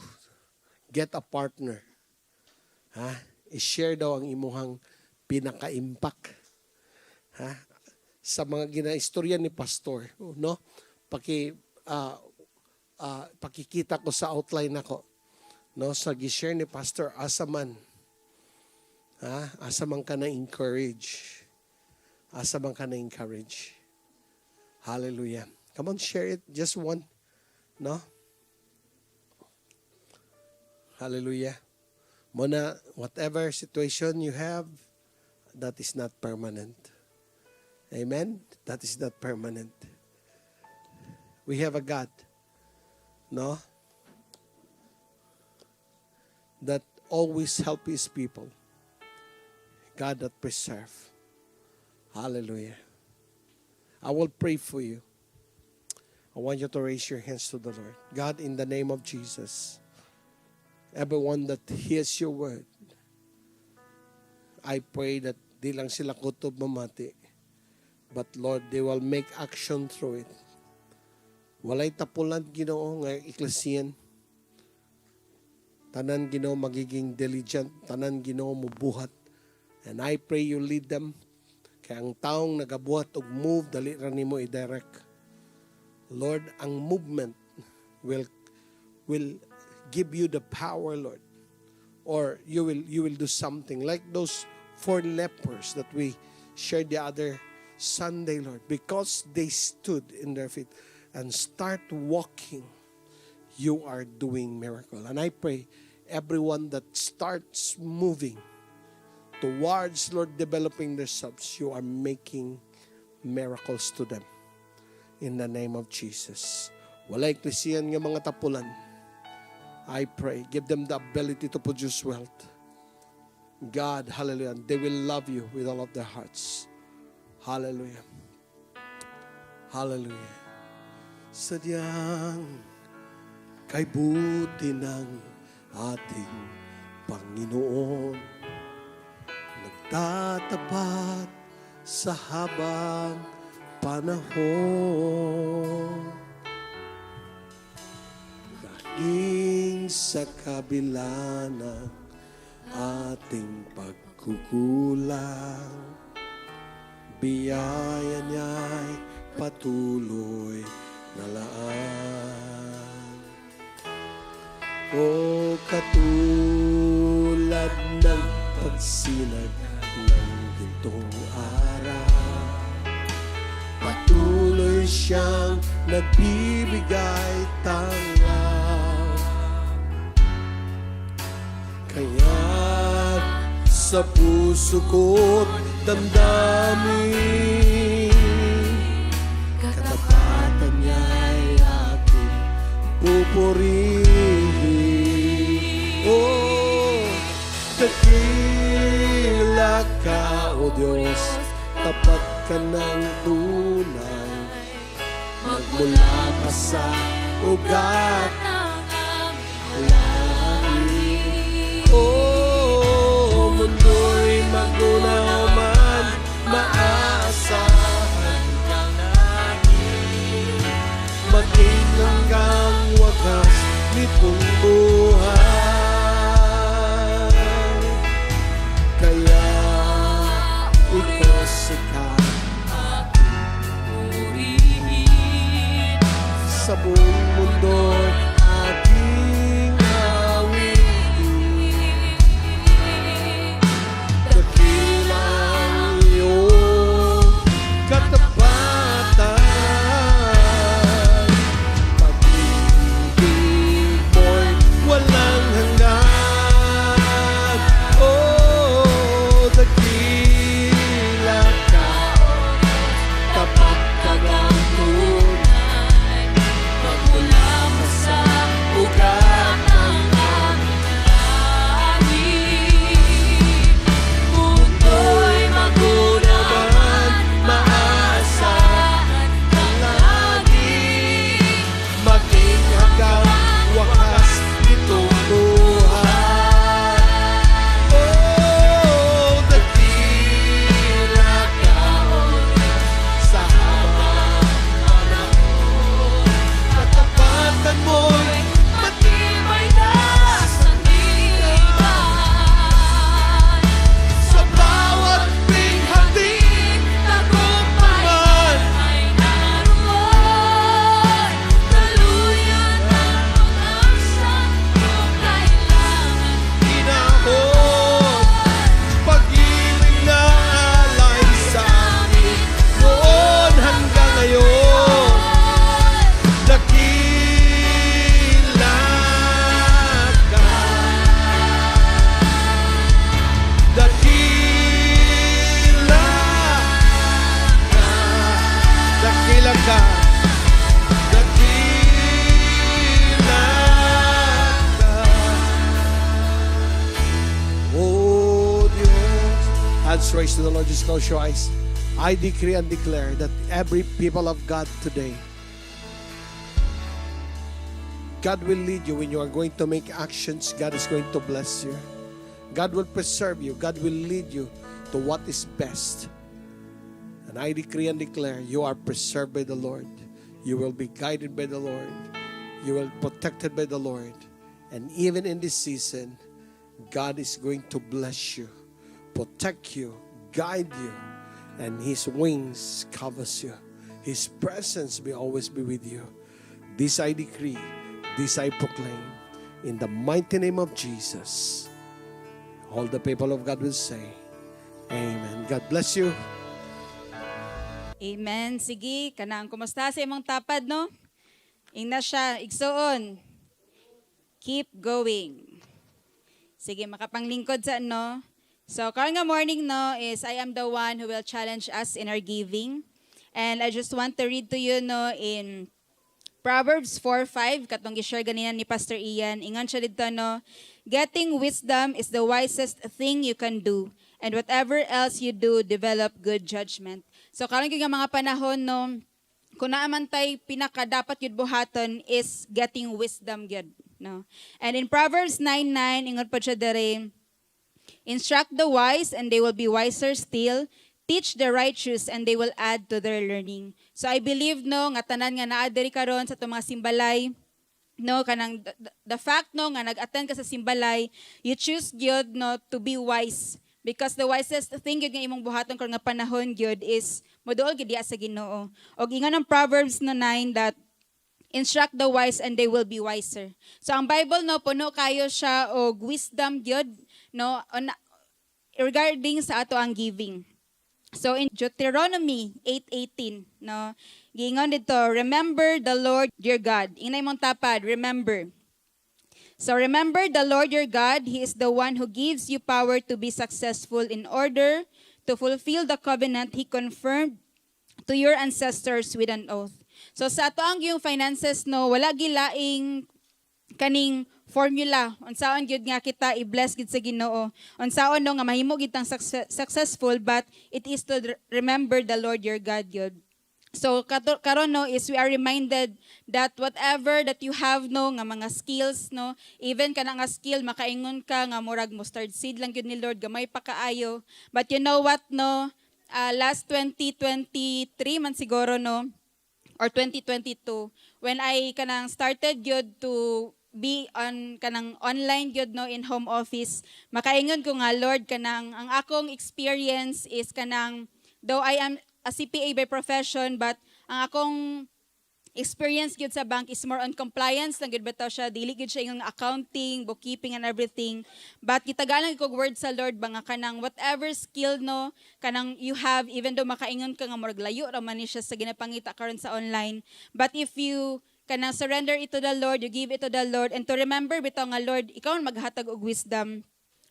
Speaker 3: get a partner. I-share daw ang imuhang pinaka-impact. Sa mga ginaistorya ni Pastor, no? Pakikita ko sa outline ako, no? Sa gi-share ni Pastor Asaman. Asa man ka na-encourage. Hallelujah. Come on, share it. Just one. No? Hallelujah. Muna, whatever situation you have, that is not permanent. Amen? That is not permanent. We have a God, no? That always help His people. God that preserve. Hallelujah. I will pray for you. I want you to raise your hands to the Lord. God, in the name of Jesus, everyone that hears your word, I pray that di lang sila kutob mamati, but Lord, they will make action through it. Walay tapulan, Ginoo, nga eklesiyan. Tanan, Ginoo, magiging diligent. Tanan, Ginoo, mubuhat. And I pray you lead them. Kaya ang taong nagabuhat og move, dali ra nimo i-direct. Lord, ang movement will give you the power, Lord. Or you will do something like those 4 lepers that we shared the other Sunday, Lord. Because they stood in their feet and start walking, you are doing miracle. And I pray everyone that starts moving towards, Lord, developing themselves, you are making miracles to them. In the name of Jesus. Walay eklesiyan nga mga tapulan. I pray, give them the ability to produce wealth. God, hallelujah, they will love you with all of their hearts. Hallelujah. Hallelujah. Sadyang kay buti ng ating Panginoon, nagtatapat sa habang panahon. Dahil sa kabila ng ating pagkukulang, biyaya niya'y patuloy na laan. O katulad ng pagsinag ng gintong araw, patuloy siyang nagbibigay tanglaw. Kaya sa puso ko't damdamin, katapatan niya'y aking pupurihin. Oh, dakila ka, O Diyos, tapat ka ng tunay, magmula pa sa ugat ng langit. Oh, mundo'y magunaw man, maaasahan kang lagi, maging hanggang wagas nitong buhay. Kaya ikaw sikat sa buong mundo, aking awitin. Dakilang iyong katapatan, pag-ibig mo'y walang hanggan. Oh, dakila ka, tapat ka ng tunay, magmula pa sa ugat ng langit. Mundo'y magunaw man, maaasahan kang lagi, maging hanggang wakas nitong buhay. Oh, dakila ka, O Diyos, sa habang panahon, katapatan mo'y matibay na sandigan. Sa bawat pinghati, tagumpay ay naroon. Daluyan ng pag-asa kung kailangan hinahon. Pag-ibig na alay sa amin noon hanggang ngayon, dakila ka, dakila ka, dakila ka, dakila ka. Oh Diyos. Hands raised to the Lord, just close your eyes. I decree and declare that every people of God today, God will lead you when you are going to make actions. God is going to bless you. God will preserve you. God will lead you to what is best. And I decree and declare you are preserved by the Lord. You will be guided by the Lord. You will be protected by the Lord. And even in this season, God is going to bless you, protect you, guide you, and His wings covers you. His presence will always be with you. This I decree, this I proclaim, in the mighty name of Jesus. All the people of God will say, Amen. God bless you.
Speaker 4: Amen. Sige, kanang kumusta sa imong tapad, no? Ingna siya, igsoon. Keep going. Sige, makapanglingkod sa ano. So, karon nga morning, no, is I am the one who will challenge us in our giving. And I just want to read to you, no, in Proverbs 4:5, katong gi-share ganina ni Pastor Ian. Ingon siya dito, no, getting wisdom is the wisest thing you can do. And whatever else you do, develop good judgment. So, karon nga mga panahon, no, kung naaman tay pinaka dapat yun buhaton is getting wisdom yun. No? And in Proverbs 9:9, ingon po siya dere, instruct the wise and they will be wiser still. Teach the righteous and they will add to their learning. So I believe no nga tanan nga naa diri karon sa itong mga simbalay, no kanang the fact no nga nag-attend ka sa simbalay, you choose gyud no to be wise because the wisest thing gyud nga imong buhaton karon nga panahon gyud is moduol gyud diha sa Ginoo. Og ingon ang Proverbs no 9 that instruct the wise and they will be wiser. So ang Bible no puno kayo siya og wisdom gyud no regarding sa ato ang giving. So in Deuteronomy 8:18, no, giingon dito, remember the Lord your God. Inay mong tapad, remember. So remember the Lord your God, He is the one who gives you power to be successful in order to fulfill the covenant He confirmed to your ancestors with an oath. So sa ato ang yung finances, no, wala gilaing kaning formula unsaon gyud nga kita i-bless gid sa Ginoo, unsaon no nga mahimo gid tang successful, but it is to remember the Lord your God gyud. So karon no is we are reminded that whatever that you have no nga mga skills no, even kana nga skill makaingon ka nga murag mustard seed lang gyud ni Lord, gamay pa kaayo, but you know what no, last 2023 man siguro no or 2022 when I kanang started gyud to be on kanang online gyud no in home office, makaingon ko nga Lord kanang ang akong experience is kanang though I am a CPA by profession, but ang akong experience gyud sa bank is more on compliance lang gyud bitaw siya, dili gyud siya yung accounting, bookkeeping and everything. But kitagalan kog word sa Lord ba nga kanang whatever skill no kanang you have, even though makaingon ka nga murag layo ra man ni siya sa ginapangita karon sa online, but if you kanang surrender it to the Lord, you give it to the Lord, and to remember bitaw nga Lord, ikaw ang maghatag og wisdom,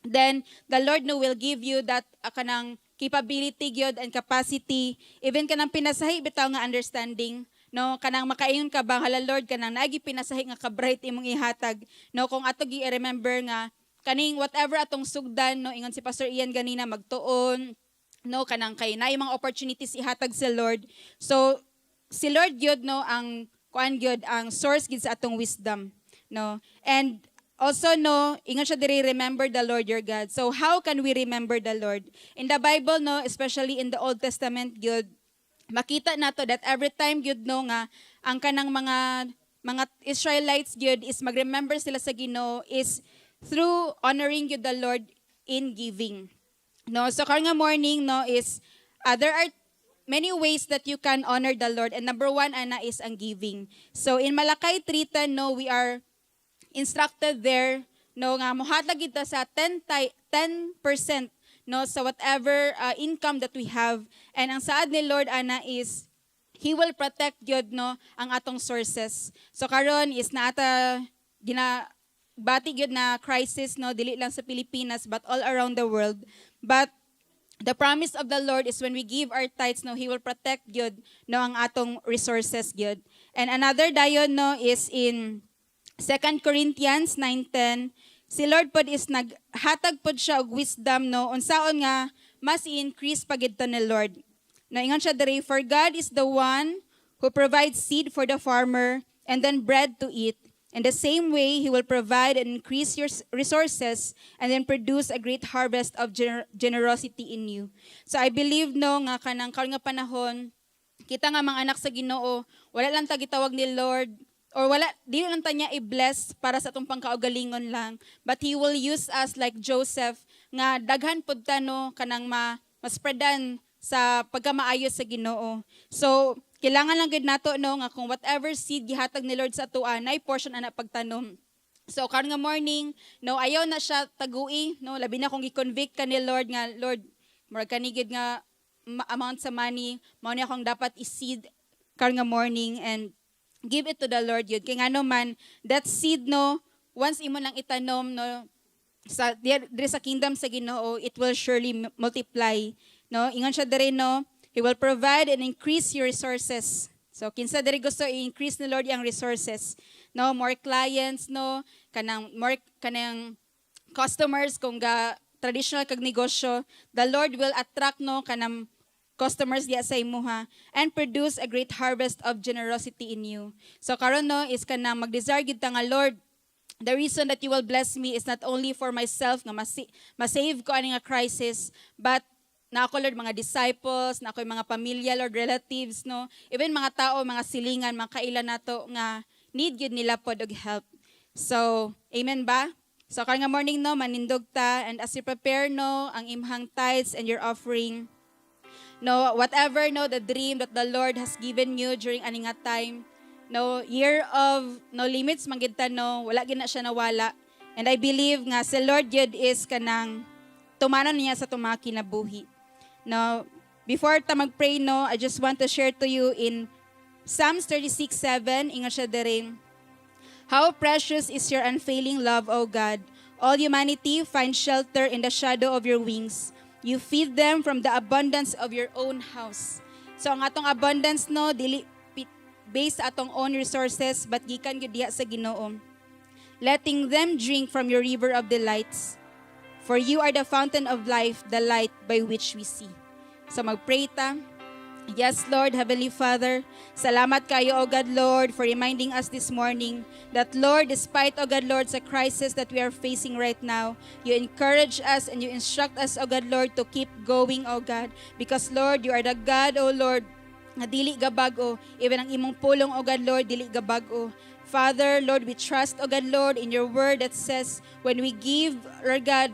Speaker 4: then the Lord no will give you that kanang capability gyud and capacity, even kanang pinasahi bitaw nga understanding, no kanang makaingon ka ba hala Lord kanang naagi pinasahi nga ka-bright imong ihatag, no kung ato gi remember nga kaning whatever atong sugdan no, ingon si Pastor Ian ganina magtuon no kanang kay naay mga opportunities ihatag sa Lord. So si Lord gyud no ang kuan gyud ang source gid sa atong wisdom, no. And also no, ingon siya diri, remember the Lord your God. So how can we remember the Lord? In the Bible no, especially in the Old Testament gyud, makita nato that every time gyud no nga ang kanang mga Israelites gyud is magremember sila sa Ginoo is through honoring gyud the Lord in giving. No, so karon nga morning no is there are many ways that you can honor the Lord, and number one ana is ang giving. So in Malakay 3:10 no, we are instructed there no nga mohatag kita sa 10% no sa whatever income that we have, and ang saad ni Lord ana is He will protect gyud no ang atong sources. So karon is naata bati gyud na crisis no, dili lang sa Pilipinas but all around the world, but the promise of the Lord is when we give our tithes no, He will protect gyud no ang atong resources gyud. And another dayon no is in 2 Corinthians 9:10. Si Lord pod is naghatag pod siya og wisdom no unsaon nga mas i-increase pa gid to ni Lord. Naingon siya diri, for God is the one who provides seed for the farmer and then bread to eat. In the same way, He will provide and increase your resources and then produce a great harvest of generosity in you. So I believe no nga kanang karon nga panahon, kita nga mga anak sa Ginoo, wala lang ta gitawag ni Lord or wala di lang ta niya i-bless para sa atong pangkaugalingon lang, but He will use us like Joseph nga daghan pud ta no kanang maspreadan sa pagkamaayos sa Ginoo. So kailangan lang gid nato no nga kung whatever seed gihatag ni Lord sa atoa, nay portion ana pagtanom. So karon nga morning, no ayaw na siya tagui, no labi na kung gi-convict ka ni Lord nga Lord, murag kanigid nga amount sa money, mao ni akong dapat i-seed karon nga morning, and give it to the Lord yun. Kaya nga no man, that seed no, once imo lang itanom no sa diri sa kingdom sa Ginoo, it will surely multiply. No, ingon siya diri no, He will provide and increase your resources. So kinsa diri gusto i-increase ni Lord ang resources. No, more clients no, kanang customers kung ga traditional kag negosyo, the Lord will attract no kanang customers diya sa imuha, and produce a great harvest of generosity in you. So karon no is kanang mag-desire gid ta nga Lord, the reason that you will bless me is not only for myself nga masave ko ani nga crisis, but na ako Lord mga disciples, na ako yung mga pamilya Lord, relatives no, even mga tao, mga silingan, mga kailan nato nga need yun nila pod og help. So, amen ba? So karon nga morning no, manindog ta, and as you prepare no ang imhang tithes and your offering, no, whatever no the dream that the Lord has given you during ani nga time, no year of no limits manggid ta no, wala gid na siya nawala. And I believe nga si Lord yun is kanang tumanan niya sa tumang kinabuhi. No, before ta mag-pray no, I just want to share to you in Psalms 36:7, ingon siya dere. How precious is your unfailing love, O God. All humanity finds shelter in the shadow of your wings. You feed them from the abundance of your own house. So ang atong abundance no, dili based sa atong own resources, but gikan gyud diha sa Ginoo. Letting them drink from your river of delights. For you are the fountain of life, the light by which we see. So mag-pray ta. Yes, Lord, Heavenly Father, salamat kayo, O God, Lord, for reminding us this morning that, Lord, despite, O God, Lord, sa crisis that we are facing right now, you encourage us and you instruct us, O God, Lord, to keep going, O God, because, Lord, you are the God, O Lord, na dili gabago, even ang imong pulong, O God, Lord, dili gabago. Father, Lord, we trust, O God, Lord, in your word that says, when we give, Lord God,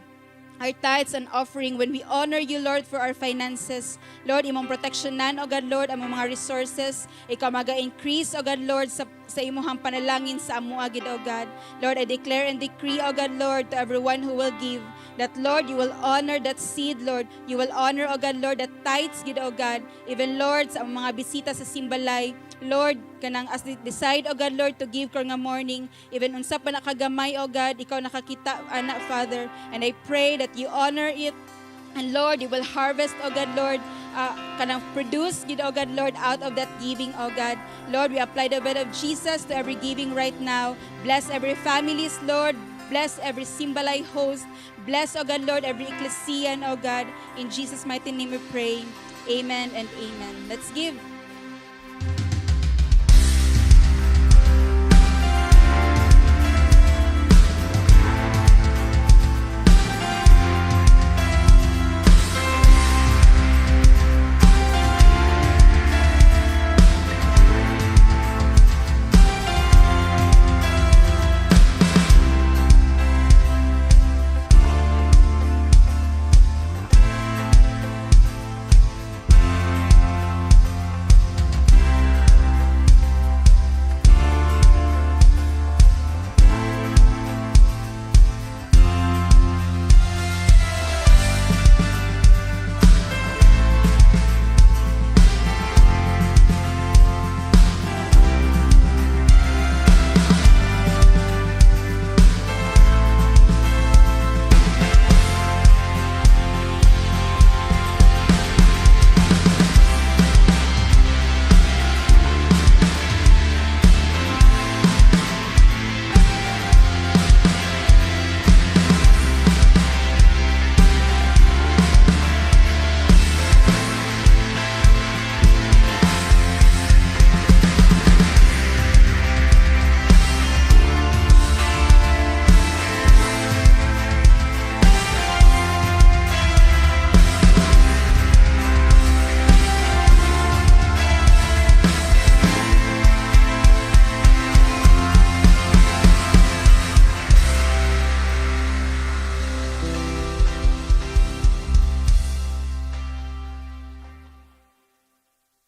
Speaker 4: our tithes and offering, when we honor you, Lord, for our finances, Lord, imong protectionan, O God, Lord, among mga resources, ikaw maga-increase, O God, Lord, sa imuhang panalangin sa amua gid, O God. Lord, I declare and decree, O God, Lord, to everyone who will give, that, Lord, you will honor that seed, Lord. You will honor, O God, Lord, that tithes gid, O God. Even, Lord, sa mga bisita sa simbalay, Lord, kanang as they decide, O God, Lord, to give ko nga morning, even unsa pa nakagamay, O God, ikaw nakakita, anak, Father, and I pray that you honor it, and Lord, you will harvest, O God, Lord, kanang produce, gid, O God, Lord, out of that giving, O God. Lord, we apply the blood of Jesus to every giving right now. Bless every families, Lord. Bless every Simbalay host. Bless, O God, Lord, every ecclesian, O God. In Jesus' mighty name we pray. Amen and amen. Let's give.